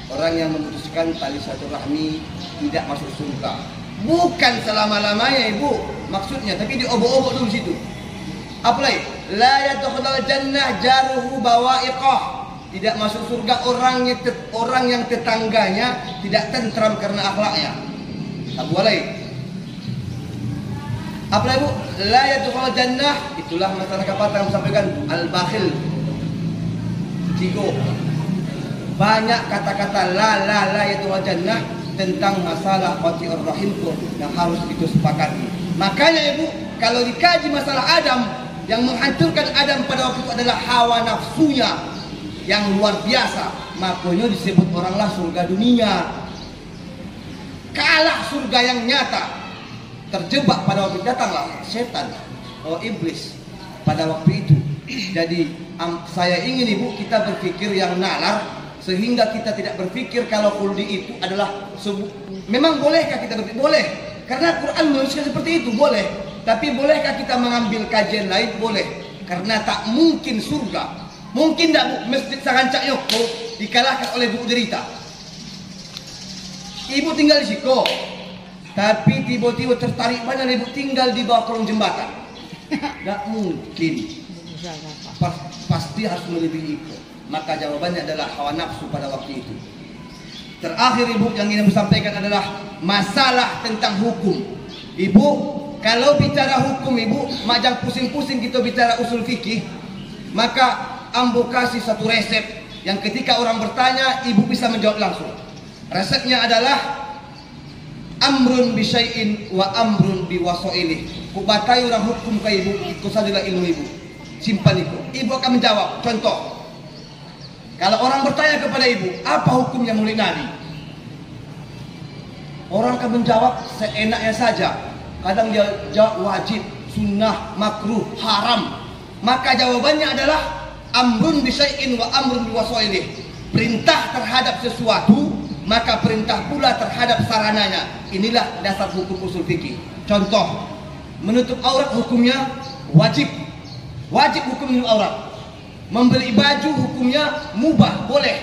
Orang yang memutuskan tali silaturahmi tidak masuk surga. Bukan selama-lamanya Ibu maksudnya, tapi diobok-obok dulu situ. Apa lagi? La yadkhulul jannah jaruhu bawa'iqah. Tidak masuk surga orang yang tetangganya tidak tentram karena akhlaknya. Apa lagi? Apa lagi Bu? La yadkhulul jannah, itulah masalah kapatan yang sampaikan al-bakhil. Cigo. Banyak kata-kata la yadkhulul jannah tentang masalah qati'ur rahim yang harus itu sepakati. Makanya Ibu, kalau dikaji masalah Adam, yang menghancurkan Adam pada waktu itu adalah hawa nafsunya yang luar biasa. Makanya disebut oranglah surga dunia. Kalah surga yang nyata. Terjebak pada waktu itu, datanglah setan, iblis pada waktu itu. Jadi saya ingin Ibu kita berpikir yang nalar, sehingga kita tidak berpikir kalau khuldi itu adalah memang bolehkah kita berpikir? Boleh, karena Quran menuliskan seperti itu, boleh. Tapi bolehkah kita mengambil kajian lain? Boleh, karena tak mungkin surga. Mungkin tak Bu, masjid Sarancak Yoko dikalahkan oleh Bu Derita. Ibu tinggal di Siko, tapi tiba-tiba tertarik mana Ibu tinggal di bawah kolong jembatan. Tak mungkin. Pasti harus melebihi itu. Maka jawabannya adalah hawa nafsu pada waktu itu. Terakhir Ibu yang ingin saya sampaikan adalah masalah tentang hukum. Ibu, kalau bicara hukum Ibu, jangan pusing-pusing kita bicara usul fikih. Maka ambo kasih satu resep yang ketika orang bertanya Ibu bisa menjawab langsung. Resepnya adalah amrun bisyai'in wa amrun biwasailih. Kubatai orang hukum ke Ibu, itu sajalah ilmu Ibu. Simpan itu. Ibu akan menjawab. Contoh, kalau orang bertanya kepada Ibu, apa hukumnya Maulid Nabi? Orang akan menjawab seenaknya saja. Kadang dia jawab wajib, sunnah, makruh, haram. Maka jawabannya adalah amrun bisyai'in wa amrun biwasailih. Perintah terhadap sesuatu, maka perintah pula terhadap sarananya. Inilah dasar hukum usul fikih. Contoh, menutup aurat hukumnya wajib. Wajib hukum menutup aurat. Membeli baju hukumnya mubah, boleh.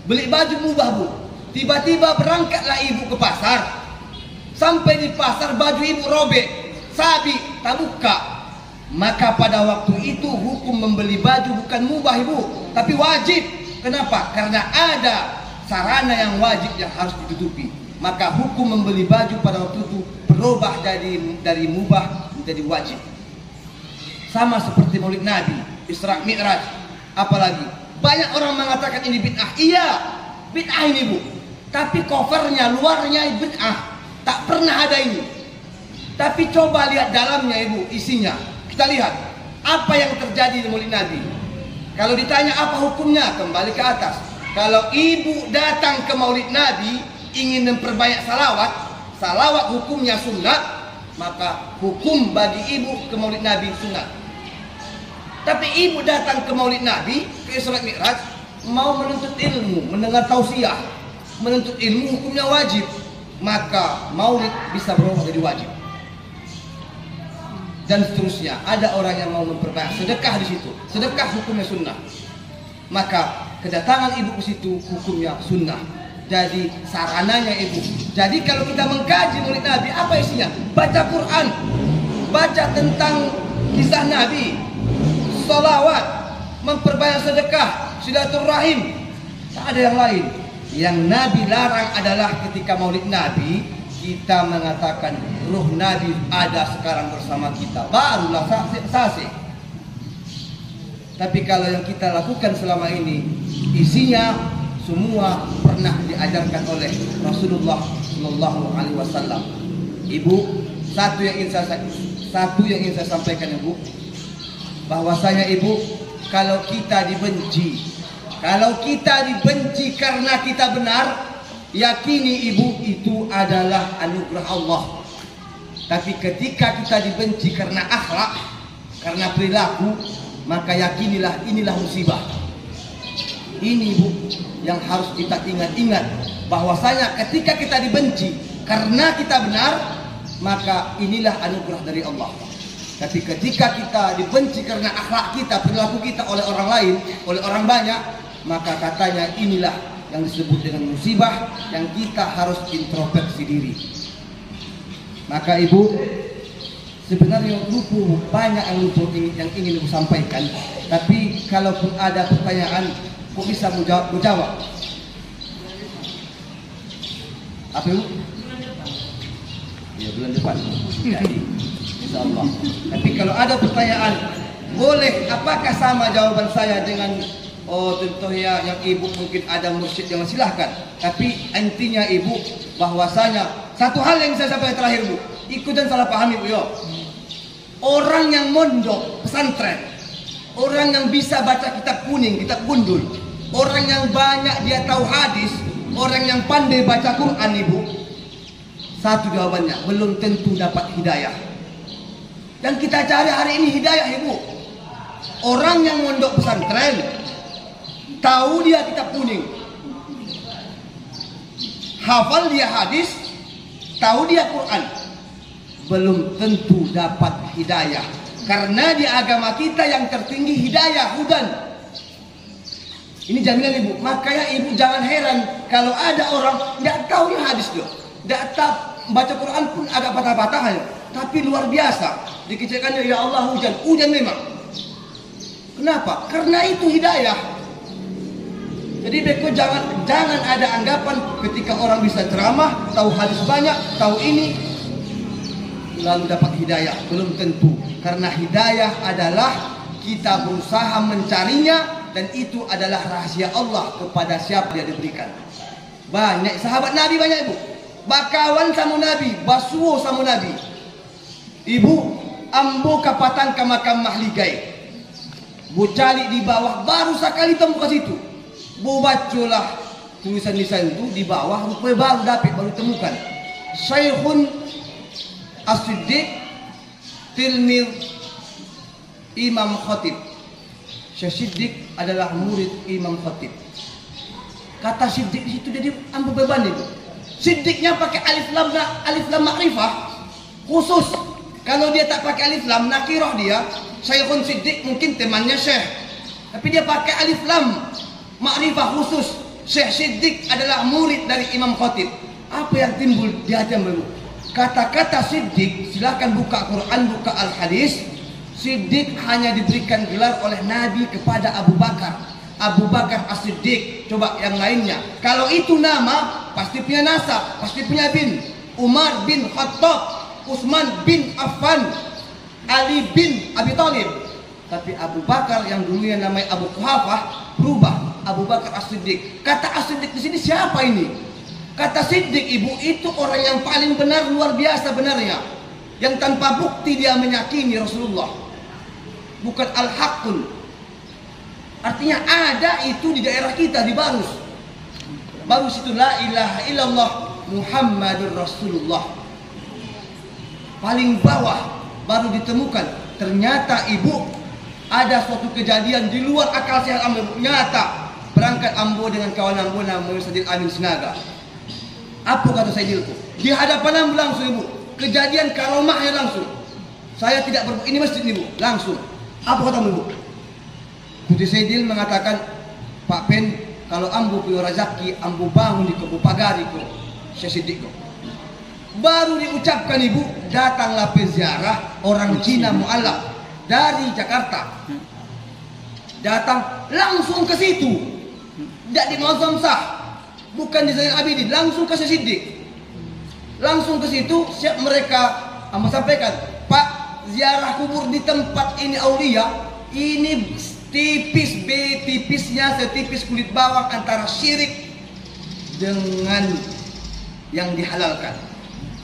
Beli baju mubah Bu. Tiba-tiba berangkatlah Ibu ke pasar. Sampai di pasar baju Ibu robek, sabi, tak buka. Maka pada waktu itu hukum membeli baju bukan mubah Ibu, tapi wajib. Kenapa? Karena ada sarana yang wajib yang harus ditutupi. maka hukum membeli baju pada waktu itu berubah dari mubah menjadi wajib. Sama seperti Maulid Nabi, Isra Mi'raj. Apalagi banyak orang mengatakan ini bid'ah. Iya, bid'ah ini Bu. Tapi covernya, luarnya bid'ah. Tak pernah ada ini. Tapi coba lihat dalamnya Ibu, isinya. Kita lihat apa yang terjadi di Maulid Nabi. Kalau ditanya apa hukumnya, kembali ke atas. Kalau ibu datang ke Maulid Nabi ingin memperbanyak salawat hukumnya sunnah, maka hukum bagi ibu ke Maulid Nabi sunnah. Tapi ibu datang ke Maulid Nabi, ke Isra Mi'raj, mau menuntut ilmu, mendengar tausiah, menuntut ilmu hukumnya wajib, maka Maulid bisa berubah jadi wajib. Dan seterusnya, ada orang yang mau memperbanyak sedekah di situ, sedekah hukumnya sunnah, maka kedatangan ibu ke situ hukumnya sunnah. Jadi sarananya ibu. Jadi kalau kita mengkaji Maulid Nabi, apa isinya? Baca Quran, baca tentang kisah Nabi, salawat, memperbanyak sedekah, silaturahim. Tak ada yang lain. Yang Nabi larang adalah ketika Maulid Nabi kita mengatakan ruh Nabi ada sekarang bersama kita, barulah sahih. Tapi kalau yang kita lakukan selama ini isinya semua pernah diajarkan oleh Rasulullah Shallallahu Alaihi Wasallam. Ibu, satu yang ingin saya sampaikan Ibu, bahwasanya Ibu, kalau kita dibenci karena kita benar, yakini Ibu itu adalah anugerah Allah. Tapi ketika kita dibenci karena akhlak, karena perilaku, maka yakinilah inilah musibah. Ini Ibu yang harus kita ingat-ingat, bahwasanya ketika kita dibenci karena kita benar, maka inilah anugerah dari Allah. Tapi ketika kita dibenci karena akhlak kita, perilaku kita oleh orang lain, oleh orang banyak, maka katanya inilah yang disebut dengan musibah yang kita harus introspeksi diri. Maka Ibu, sebenarnya banyak yang ingin Ibu sampaikan. Tapi kalaupun ada pertanyaan, kok bisa menjawab? Apa Ibu? Ya, bulan depan. Jadi, insya Allah. Tapi kalau ada pertanyaan, boleh. Apakah sama jawaban saya dengan contohnya yang Ibu mungkin ada mursyid yang silahkan. Tapi intinya Ibu, bahwasanya satu hal yang saya sampaikan terakhir Bu, ikutan salah paham Ibu yo. Orang yang mondok pesantren, orang yang bisa baca kitab kuning, kitab gundul, orang yang banyak dia tahu hadis, orang yang pandai baca Quran Ibu, satu jawabannya, belum tentu dapat hidayah. Dan kita cari hari ini hidayah Ibu. Orang yang mondok pesantren, tahu dia kitab kuning, hafal dia hadis, tahu dia Quran, belum tentu dapat hidayah. Karena di agama kita yang tertinggi hidayah, hudan. Ini jaminan Ibu. Makanya Ibu jangan heran kalau ada orang tidak tahu ya hadis loh, tidak tahu baca Quran pun agak patah-patah, tapi luar biasa dikecilkannya, ya Allah hujan memang. Kenapa? Karena itu hidayah. Jadi beko jangan ada anggapan ketika orang bisa ceramah, tahu hadis banyak, tahu ini, lalu dapat hidayah. Belum tentu. Karena hidayah adalah kita berusaha mencarinya, dan itu adalah rahasia Allah kepada siapa dia diberikan. Banyak sahabat Nabi, banyak Ibu, bakawan sama Nabi, basuo sama Nabi. Ibu, ambo kapatan ke makam mahligai, bu cari di bawah, baru sekali temu ke situ, bu bacolah tulisan-tulisan itu di bawah, rupanya baru dapat, baru temukan Syekhun As-Siddiq tilmid Imam Khatib. Syekh Siddiq adalah murid Imam Khatib. Kata Siddiq di situ jadi ambil beban itu. Siddiqnya pakai alif lam ma'rifah khusus. Kalau dia tak pakai alif lam nakirah, dia Syekhun Siddiq mungkin temannya Syekh, tapi dia pakai alif lam ma'rifah khusus. Syekh Siddiq adalah murid dari Imam Khatib. Apa yang timbul di hati Ibu? Kata-kata Siddiq, silakan buka Quran, buka Al-Hadis. Siddiq hanya diberikan gelar oleh Nabi kepada Abu Bakar, Abu Bakar As-Siddiq. Coba yang lainnya, kalau itu nama pasti punya nasab, pasti punya bin. Umar bin Khattab, Utsman bin Affan, Ali bin Abi Thalib. Tapi Abu Bakar yang dulunya namanya Abu Quhafah berubah Abu Bakar As-Siddiq. Kata As-Siddiq di sini siapa ini? Kata Siddiq, ibu, itu orang yang paling benar, luar biasa benarnya, yang tanpa bukti dia menyakini Rasulullah. Bukan al-haqqun. Artinya ada itu di daerah kita, di Barus. Barus itu la ilaha illallah Muhammadur Rasulullah. Paling bawah baru ditemukan. Ternyata ibu, ada suatu kejadian di luar akal sehat Ambo. Nyata berangkat Ambo dengan kawan Ambo namanya Sayyid Amin Sinaga. Apa kata Sayyidilku? Di hadapan Ambo langsung ibu, kejadian karomahnya langsung. Saya tidak ini masjid ibu, langsung. Apa kata Ambo? Putri Sayyidil mengatakan, Pak Pen, kalau Ambo punya rezeki, Ambo bangun di Kebu Pagari ko, Syekh Siddiq ko. Baru diucapkan ibu, datanglah penziarah orang Cina mu'alaf dari Jakarta. Datang langsung ke situ. Tidak di Muazzam Sah, bukan di Zainal Abidin, langsung ke Syekh Siddiq. Langsung ke situ, siap mereka sampaikan, Pak, ziarah kubur di tempat ini aulia, ini tipis tipisnya setipis kulit bawang antara syirik dengan yang dihalalkan.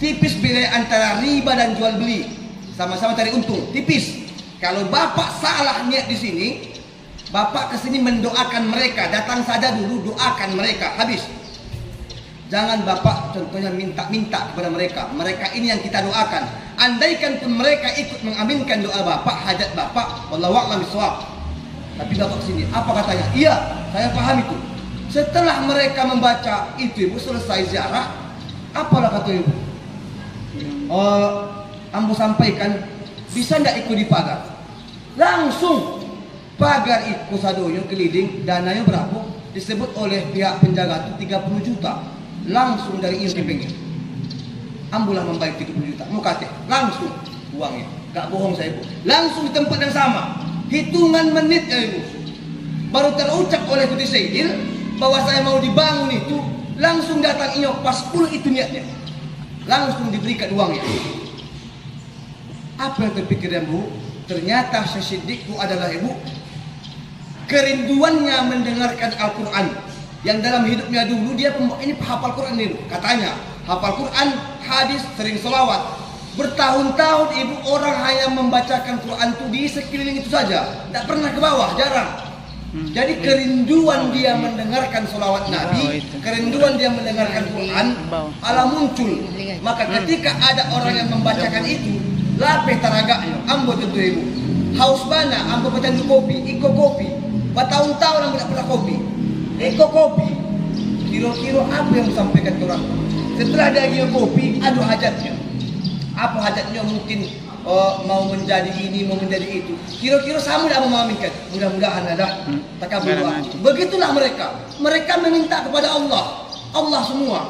Tipis beda antara riba dan jual beli, sama-sama cari untung, tipis. Kalau bapak salah niat di sini, bapak kesini mendoakan mereka, datang saja dulu doakan mereka, habis. Jangan bapak contohnya minta-minta kepada mereka. Mereka ini yang kita doakan. Andaikan pun mereka ikut mengaminkan doa bapak, hajat bapak, wallahu a'lam bishawab. Tapi bapak kesini, apa katanya? Iya, saya paham itu. Setelah mereka membaca itu ibu, selesai ziarah, apalah kata ibu? Ambo sampaikan, bisa ndak ikut di pagar? Langsung pagar itu sadonya keliling, dananya berapa? Disebut oleh pihak penjaga itu 30 juta. Langsung dari ini pengen. Ambulah membayar 30 juta. Mau kate, langsung uangnya. Gak bohong saya ibu. Langsung di tempat yang sama. Hitungan menit ya ibu. Baru terucap oleh Putri Sayyidil bahwa saya mau dibangun itu, langsung datang inyok pas 10 itu niatnya. Langsung diberikan uangnya. Apa yang terpikir ya bu? Ternyata Syekh Siddiq itu adalah ibu, kerinduannya mendengarkan Al-Quran. Yang dalam hidupnya dulu dia ini hafal Quran ini, katanya hafal Quran, hadis, sering selawat. Bertahun-tahun ibu orang hanya membacakan Quran itu di sekeliling itu saja, tidak pernah ke bawah, jarang. Jadi kerinduan dia mendengarkan selawat Nabi, kerinduan dia mendengarkan Quran, ala muncul. Maka ketika ada orang yang membacakan itu, lapeh taragaknya, ambo tentu ibu. Haus bana, ambo pecandu kopi, iko kopi. Bertahun-tahun ambo tidak pernah kopi. Iko kopi. Kira-kira apa yang disampaikan ke orang? Setelah dia gila kopi, ada hajatnya. Apa hajatnya mungkin mau menjadi ini, mau menjadi itu. Kira-kira sama tidak memaminkan. Mudah-mudahan ada takabur. Begitulah mereka. Mereka meminta kepada Allah. Allah semua.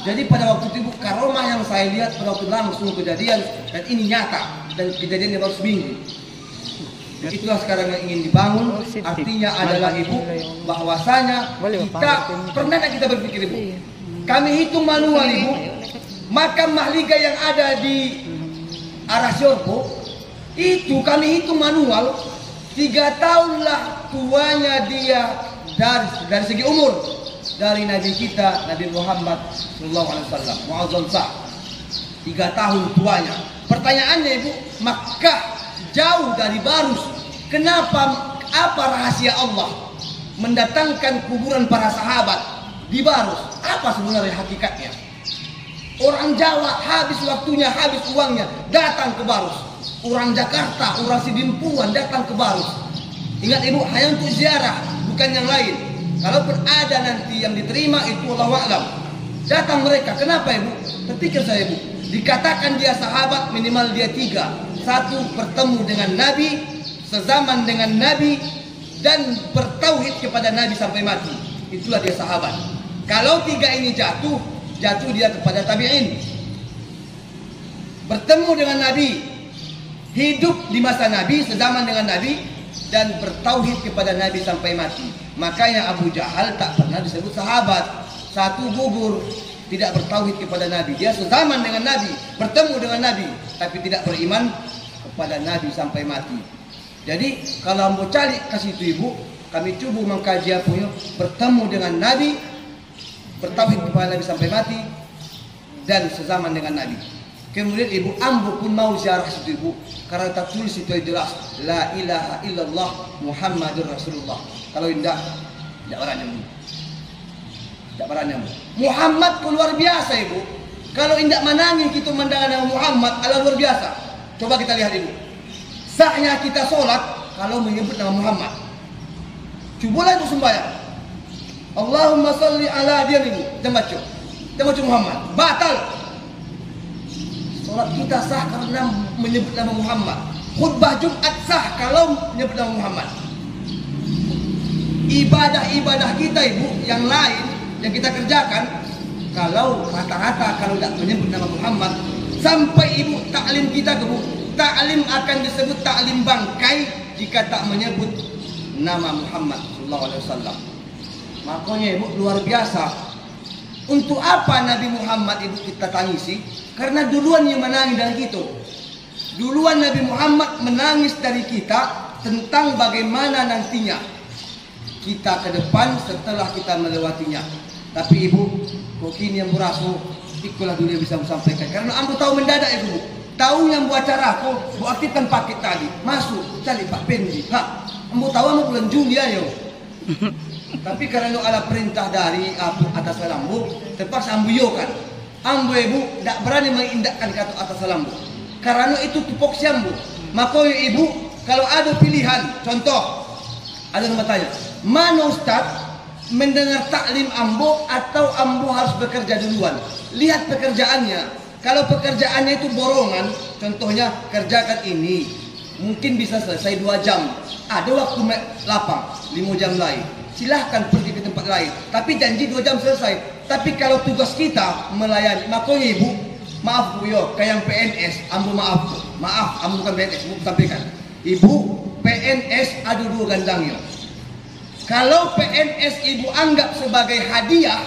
Jadi pada waktu itu karomah yang saya lihat pada waktu langsung kejadian, dan ini nyata, dan kejadiannya baru seminggu. Itulah sekarang yang ingin dibangun. Artinya adalah ibu, bahwasanya kita pernah kita berpikir ibu, kami hitung manual ibu, makam mahliga yang ada di arah Syorbo itu kami hitung manual, 3 tahunlah tuanya dia dari segi umur dari Nabi kita Nabi Muhammad Sallallahu Alaihi Wasallam. Muazzam Sah 3 tahun tuanya. Pertanyaannya ibu, Makkah jauh dari Barus, kenapa, apa rahasia Allah mendatangkan kuburan para sahabat di Barus? Apa sebenarnya hakikatnya? Orang Jawa habis waktunya, habis uangnya datang ke Barus. Orang Jakarta, orang Sidimpuan datang ke Barus. Ingat ibu, hanya untuk ziarah, bukan yang lain. Kalaupun ada nanti yang diterima itu Allahu a'lam. Datang mereka, kenapa ibu? Terpikir saya ibu, dikatakan dia sahabat minimal dia 3. 1, bertemu dengan Nabi, sezaman dengan Nabi, dan bertauhid kepada Nabi sampai mati. Itulah dia sahabat. Kalau 3 ini jatuh dia kepada tabi'in. Bertemu dengan Nabi, hidup di masa Nabi, sezaman dengan Nabi, dan bertauhid kepada Nabi sampai mati. Makanya Abu Jahal tak pernah disebut sahabat. satu gugur, tidak bertauhid kepada Nabi. Dia sezaman dengan Nabi, bertemu dengan Nabi, tapi tidak beriman kepada Nabi sampai mati. Jadi kalau ambo cari kasih itu ibu, kami coba mengkaji apa bertemu dengan Nabi, bertauhid kepada Nabi sampai mati, dan sezaman dengan Nabi. Kemudian ibu ambo pun mau ziarah situ ibu, karena tertulis itu jelas la ilaha illallah Muhammadur Rasulullah. Kalau tidak orang nyambung. Tidak orang nyambung. Muhammad pun luar biasa ibu. Kalau tidak menangis kita mendengar nama Muhammad, ala luar biasa. Coba kita lihat ibu. Sahnya kita sholat kalau menyebut nama Muhammad. Cobalah itu sembahyang. Allahumma salli ala dia ibu. Jangan baca Muhammad. Batal. Sholat kita sah karena menyebut nama Muhammad. Khutbah Jumat sah kalau menyebut nama Muhammad. Ibadah-ibadah kita ibu yang lain yang kita kerjakan kalau rata-rata kalau tidak menyebut nama Muhammad, sampai ibu taklim kita ibu, taklim akan disebut taklim bangkai jika tak menyebut nama Muhammad sallallahu alaihi wasallam. Makanya ibu luar biasa. Untuk apa Nabi Muhammad ibu kita tangisi? Karena duluan yang menangis dari kita. Duluan Nabi Muhammad menangis dari kita tentang bagaimana nantinya kita ke depan setelah kita melewatinya. Tapi ibu, kok kini yang merasa ikulah dulu yang bisa sampaikan. Karena ambo tahu mendadak ibu. Tahu yang buat acara aku, buat aktifkan paket tadi. Masuk, cari Pak Benji. Ambo tahu ambo bulan Juli ayo. Tapi karena ada perintah dari atas lambu, terpaksa ambo yo kan. Ambo ibu tidak berani mengindahkan kata atas lambu. Karena itu tupok siambu. Maka ibu, kalau ada pilihan, contoh, ada yang bertanya, mana Ustaz mendengar taklim ambo atau ambo harus bekerja duluan? Lihat pekerjaannya. Kalau pekerjaannya itu borongan, contohnya kerjakan ini, mungkin bisa selesai 2 jam. Ada waktu lapang, 5 jam lain. Silahkan pergi ke tempat lain. Tapi janji 2 jam selesai. Tapi kalau tugas kita melayani, makanya ibu, maaf bu yo, kayak yang PNS, ambo maaf, ambo bukan PNS, mau sampaikan. Ibu, PNS ada 2 gandangnya. Kalau PNS ibu anggap sebagai hadiah,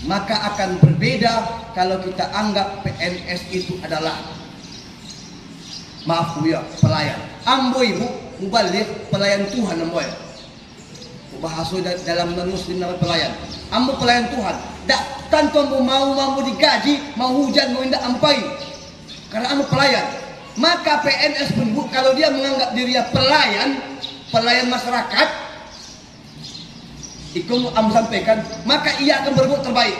maka akan berbeda kalau kita anggap PNS itu adalah, maaf bu ya, pelayan. Ambo ibu, mubalik pelayan Tuhan ambo ya. Bahasa dalam non-muslim nama pelayan. Ambo pelayan Tuhan. Tak tanpa mau digaji, mau hujan, mau indah ampai. Karena ambo pelayan. Maka PNS pun bu, kalau dia menganggap dirinya pelayan masyarakat, itu ambo sampaikan, maka ia akan berbuat terbaik.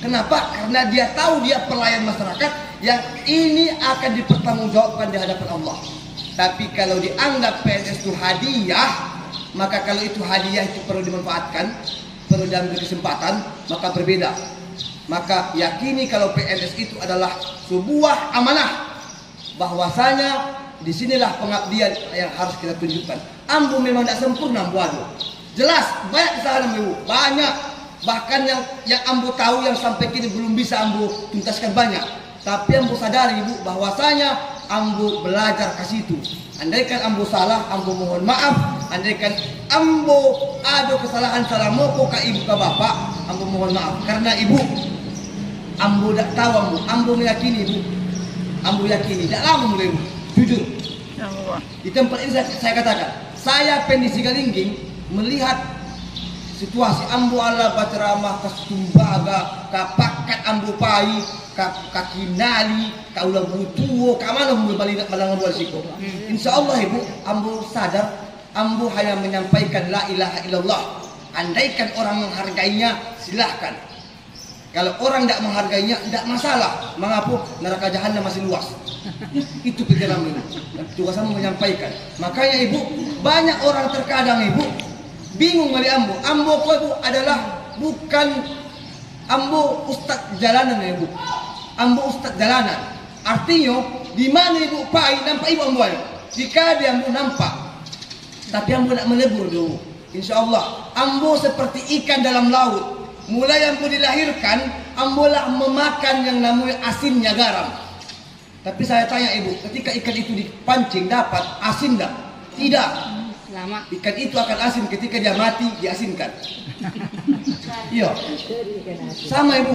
Kenapa? Karena dia tahu dia pelayan masyarakat yang ini akan dipertanggungjawabkan di hadapan Allah. Tapi kalau dianggap PNS itu hadiah, maka kalau itu hadiah itu perlu dimanfaatkan, perlu diambil kesempatan, maka berbeda. Maka yakini kalau PNS itu adalah sebuah amanah, bahwasanya disinilah pengabdian yang harus kita tunjukkan. Ambo memang tidak sempurna, ambo ada. Jelas banyak kesalahan ambo, banyak. Bahkan yang ambo tahu yang sampai kini belum bisa ambo tuntaskan banyak. Tapi ambo sadari ibu bahwasanya ambo belajar ke situ. Andaikan ambo salah, ambo mohon maaf. Andaikan ambo ada kesalahan salah moko ke ibu ke bapak, ambo mohon maaf. Karena ibu, ambo tidak tahu ambo meyakini ibu. Ambo yakini, tidak lama mulai jujur. Di tempat ini saya katakan, saya Pendisi Galingging melihat situasi ambo ala baceramah ke Sumbaga, ke Pakat ambo pai, ke Kinali, ke Ulang Butuo, ke mana ambo balik malang buat siko. Insya Allah ibu, ambo sadar, ambo hanya menyampaikan la ilaha illallah. Andaikan orang menghargainya, silahkan. Kalau orang tidak menghargainya, tidak masalah. Mengapa? Neraka jahanam masih luas. Itu pikiran ibu. Juga sama menyampaikan. Makanya ibu, banyak orang terkadang ibu bingung dari ambo. Ambo kok ibu adalah bukan ambo ustad jalanan ibu. Ambo ustad jalanan. Artinya di mana ibu pai nampak ibu ambo. Jika dia ambo nampak, tapi ambo nak melebur dulu. Insya Allah, ambo seperti ikan dalam laut. Mulai ambo dilahirkan, ambo lah memakan yang namanya asinnya garam. Tapi saya tanya ibu, ketika ikan itu dipancing dapat asin dah? Tidak. Lama. Ikan itu akan asin ketika dia mati, diasinkan. Iya. Sama ibu.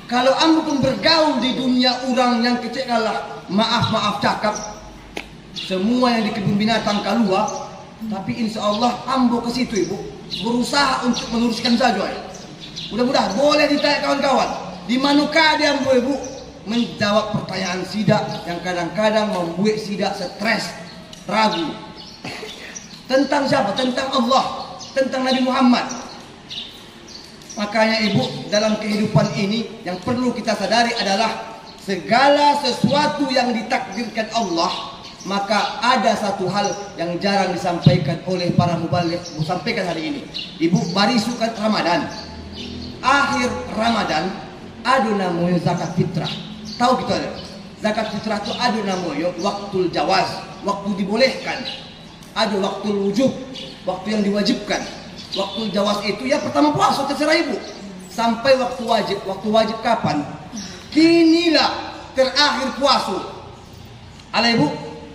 Kalau ambo pun bergaul di dunia orang yang kecil kalah, maaf cakap, semua yang di kebun binatang keluar, tapi insya Allah ambo ke situ ibu, berusaha untuk meluruskan saja. Mudah-mudahan boleh ditanya kawan-kawan, di manakah dia ambo ibu menjawab pertanyaan sidak yang kadang-kadang membuat sidak stres, ragu. Tentang siapa? Tentang Allah, tentang Nabi Muhammad. Makanya ibu, dalam kehidupan ini yang perlu kita sadari adalah segala sesuatu yang ditakdirkan Allah, maka ada satu hal yang jarang disampaikan oleh para mubaligh, sampaikan hari ini. Ibu, barisukan Ramadan. Akhir Ramadan ada namanya zakat fitrah. Tahu kita ada? Zakat fitrah itu ada namanya waktu jawaz, waktu dibolehkan. Ada waktu wujub, waktu yang diwajibkan. Waktu jawaz itu ya pertama puasa terserah ibu. Sampai waktu wajib. Waktu wajib kapan? Kinilah terakhir puasa. Ala ibu,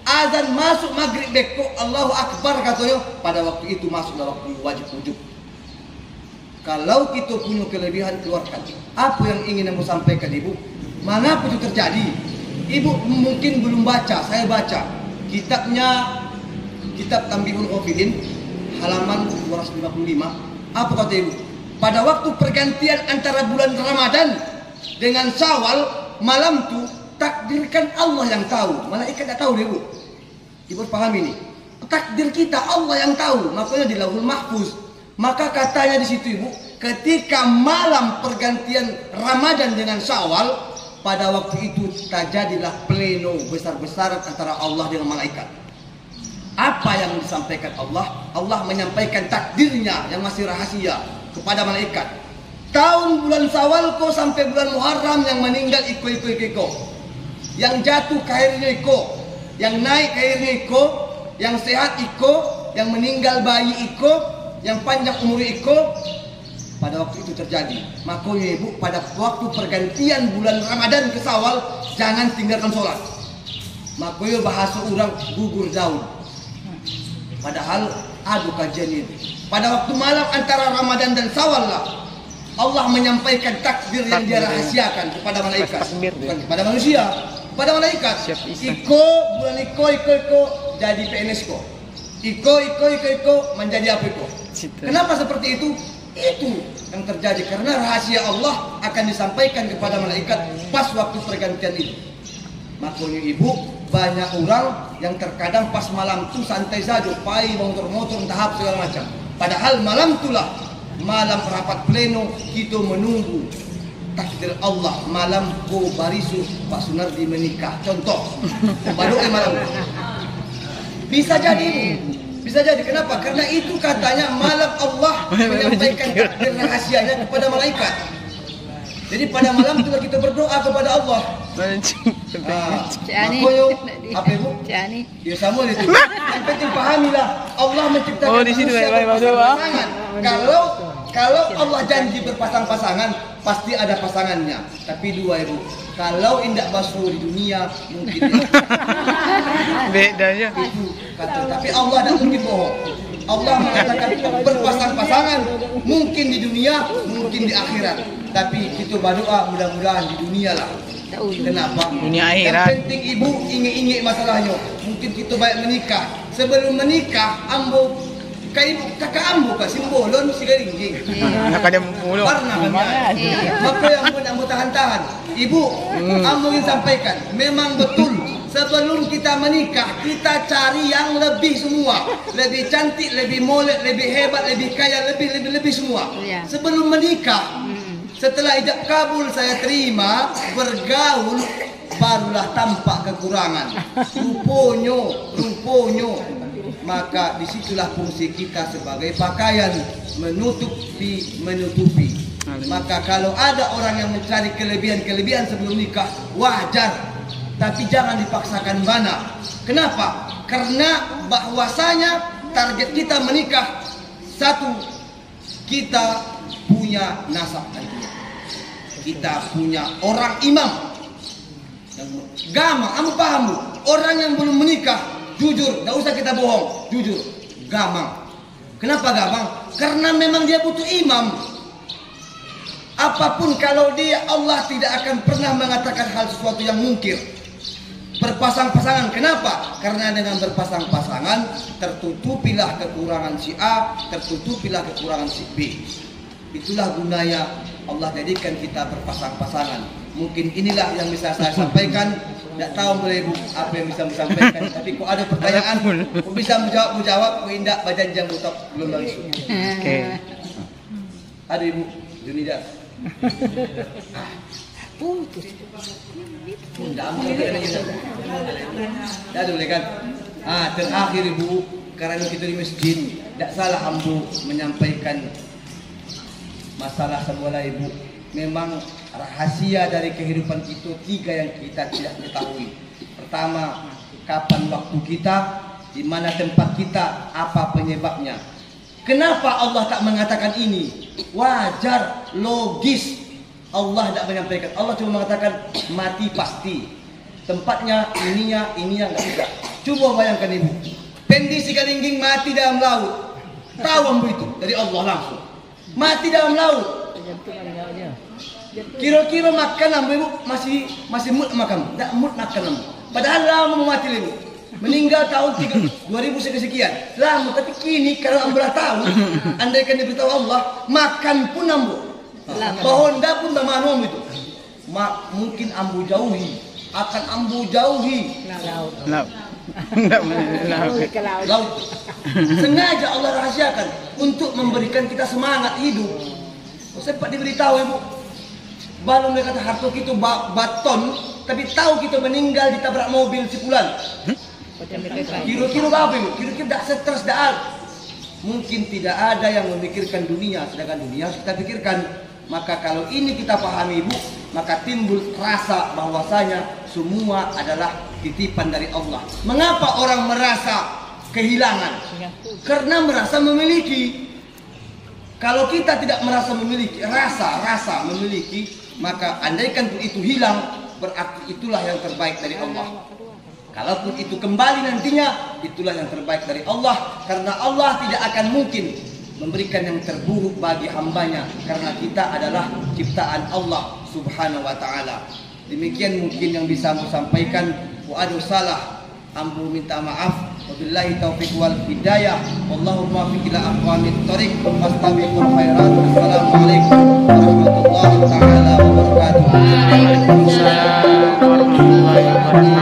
azan masuk maghrib beko, Allahu Akbar katanya, pada waktu itu masuklah waktu wajib wujub. Kalau kita punya kelebihan, keluarkan. Apa yang ingin aku sampaikan ibu? Manapun itu terjadi, ibu mungkin belum baca, saya baca kitabnya, kitab Tambihul Ghafilin, halaman 255. Apa kata ibu? Pada waktu pergantian antara bulan Ramadan dengan Syawal, malam itu takdirkan Allah yang tahu. Malaikat tidak tahu ibu. Ibu paham ini? Takdir kita Allah yang tahu. Makanya di Lauhul Mahfuz. Maka katanya di situ ibu, ketika malam pergantian Ramadan dengan Syawal, pada waktu itu terjadilah pleno besar-besaran antara Allah dengan malaikat. Apa yang disampaikan Allah? Allah menyampaikan takdirnya yang masih rahasia kepada malaikat. Tahun bulan Syawal ko sampai bulan Muharram yang meninggal iko. Yang jatuh kairnya iko, yang naik kairnya iko, yang sehat iko, yang meninggal bayi iko, yang panjang umur iko. Pada waktu itu terjadi. Makanya ibu, pada waktu pergantian bulan Ramadan ke Syawal, jangan tinggalkan sholat. Makanya bahasa orang gugur daun. Padahal ada kajian ini. Pada waktu malam antara Ramadan dan Syawal lah, Allah menyampaikan takdir yang dia rahasiakan kepada malaikat, bukan kepada manusia, kepada malaikat. Iko bulan iko jadi PNS ko. Iko menjadi apa iko? Kenapa seperti itu? Itu yang terjadi karena rahasia Allah akan disampaikan kepada malaikat pas waktu pergantian itu. Makanya ibu, banyak orang yang terkadang pas malam itu santai saja, pai motor-motor tahap segala macam. Padahal malam itulah malam rapat pleno, kita menunggu takdir Allah. Malam ko barisu Pak Sunardi menikah, contoh. Baru malam bisa jadi, bisa jadi. Kenapa? Karena itu katanya malam Allah menyampaikan takdir rahasianya kepada malaikat. Jadi pada malam itulah kita berdoa kepada Allah. Ciani. Apa ibu? Ciani. Ya sama itu. Yang penting pahamilah Allah menciptakan di sini manusia berpasang-pasangan. Kalau Allah janji berpasang-pasangan, pasti ada pasangannya. Tapi dua ibu, kalau indak basuh di dunia mungkin bedanya itu kata. Tapi Allah tidak mungkin bohong. Allah mengatakan berpasang-pasangan, mungkin di dunia, mungkin di akhirat. Tapi kita berdoa mudah-mudahan di dunia lah. Kenapa? Dunia akhirat. Yang penting ibu ingat-ingat masalahnya. Mungkin kita baik menikah. Sebelum menikah, ambo kakak ambo kasih bolon sigaringging. Nak ada mulu. Warna kan? Maka yang pun ambo tahan-tahan. Ibu, ambo ingin sampaikan, memang betul. Sebelum kita menikah, kita cari yang lebih semua. Lebih cantik, lebih molek, lebih hebat, lebih kaya, lebih semua. Sebelum menikah, setelah ijab kabul saya terima, bergaul, barulah tampak kekurangan. Rupanya. Maka disitulah fungsi kita sebagai pakaian, menutupi. Maka kalau ada orang yang mencari kelebihan sebelum nikah, wajar. Tapi jangan dipaksakan bana. Kenapa? Karena bahwasanya target kita menikah, satu, kita punya nasab nantinya. Kita punya orang imam yang gama, kamu paham bu? Orang yang belum menikah, jujur, tidak usah kita bohong, jujur. gamang. Kenapa gamang? Karena memang dia butuh imam. Apapun kalau dia, Allah tidak akan pernah mengatakan hal sesuatu yang mungkir. Berpasang-pasangan, kenapa? Karena dengan berpasang-pasangan tertutupilah kekurangan si A, tertutupilah kekurangan si B. Itulah gunanya Allah jadikan kita berpasang-pasangan. Mungkin inilah yang bisa saya sampaikan. Tidak tahu boleh Ibu apa yang bisa disampaikan. Tapi kok ada pertanyaan, kok bisa menjawab, kok indah badan jam butok belum langsung. Oke. Ada Ibu Junida. Putus. Tidak boleh kan? Terakhir Ibu, karena kita di masjid, tidak salah Ambu menyampaikan masalah sebuah Ibu. Memang rahasia dari kehidupan itu 3 yang kita tidak ketahui. Pertama, kapan waktu kita, di mana tempat kita, apa penyebabnya. Kenapa Allah tak mengatakan ini? Wajar, logis. Allah tidak menyampaikan. Allah cuma mengatakan mati pasti. Tempatnya, ininya nggak bisa. Coba bayangkan Ibu, Pendi si Kalingging mati dalam laut. Tahu Ambu itu dari Allah langsung. Mati dalam laut. Kira-kira makan Ambu Ibu masih mood makan. Tidak mood makan Ambu. Padahal lama mau mati Ibu. Meninggal tahun 2000 sekian. Lama, tapi kini kalau Ambu tahu, andaikan diberitahu Allah, makan pun Ambu. Bahonda pun tamanu itu. Mungkin Ambu jauhi, akan Ambu jauhi laut. Sengaja Allah rahasiakan untuk memberikan kita semangat hidup. Sempat diberitahu Ibu, baru mereka kata harta kita baton, tapi tahu kita meninggal ditabrak mobil cipulan. Kira-kira apa Ibu? Kira-kira tidak stres, tidak. Mungkin tidak ada yang memikirkan dunia, sedangkan dunia kita pikirkan. Maka kalau ini kita pahami Ibu, maka timbul rasa bahwasanya semua adalah titipan dari Allah. Mengapa orang merasa kehilangan? Karena merasa memiliki. Kalau kita tidak merasa memiliki, rasa memiliki, maka andaikan itu hilang, berarti itulah yang terbaik dari Allah. Kalaupun itu kembali nantinya, itulah yang terbaik dari Allah. Karena Allah tidak akan mungkin memberikan yang terburuk bagi hambanya, karena kita adalah ciptaan Allah subhanahu wa ta'ala. Demikian mungkin yang bisa aku sampaikan. Ada salah, Ambu minta maaf. Wabillahi taufiq wal hidayah. Wallahu muwaffiq ila aqwamit thoriq. Fastabiqul khairat. Assalamualaikum warahmatullahi taala wabarakatuh. Waalaikumsalam warahmatullahi wabarakatuh.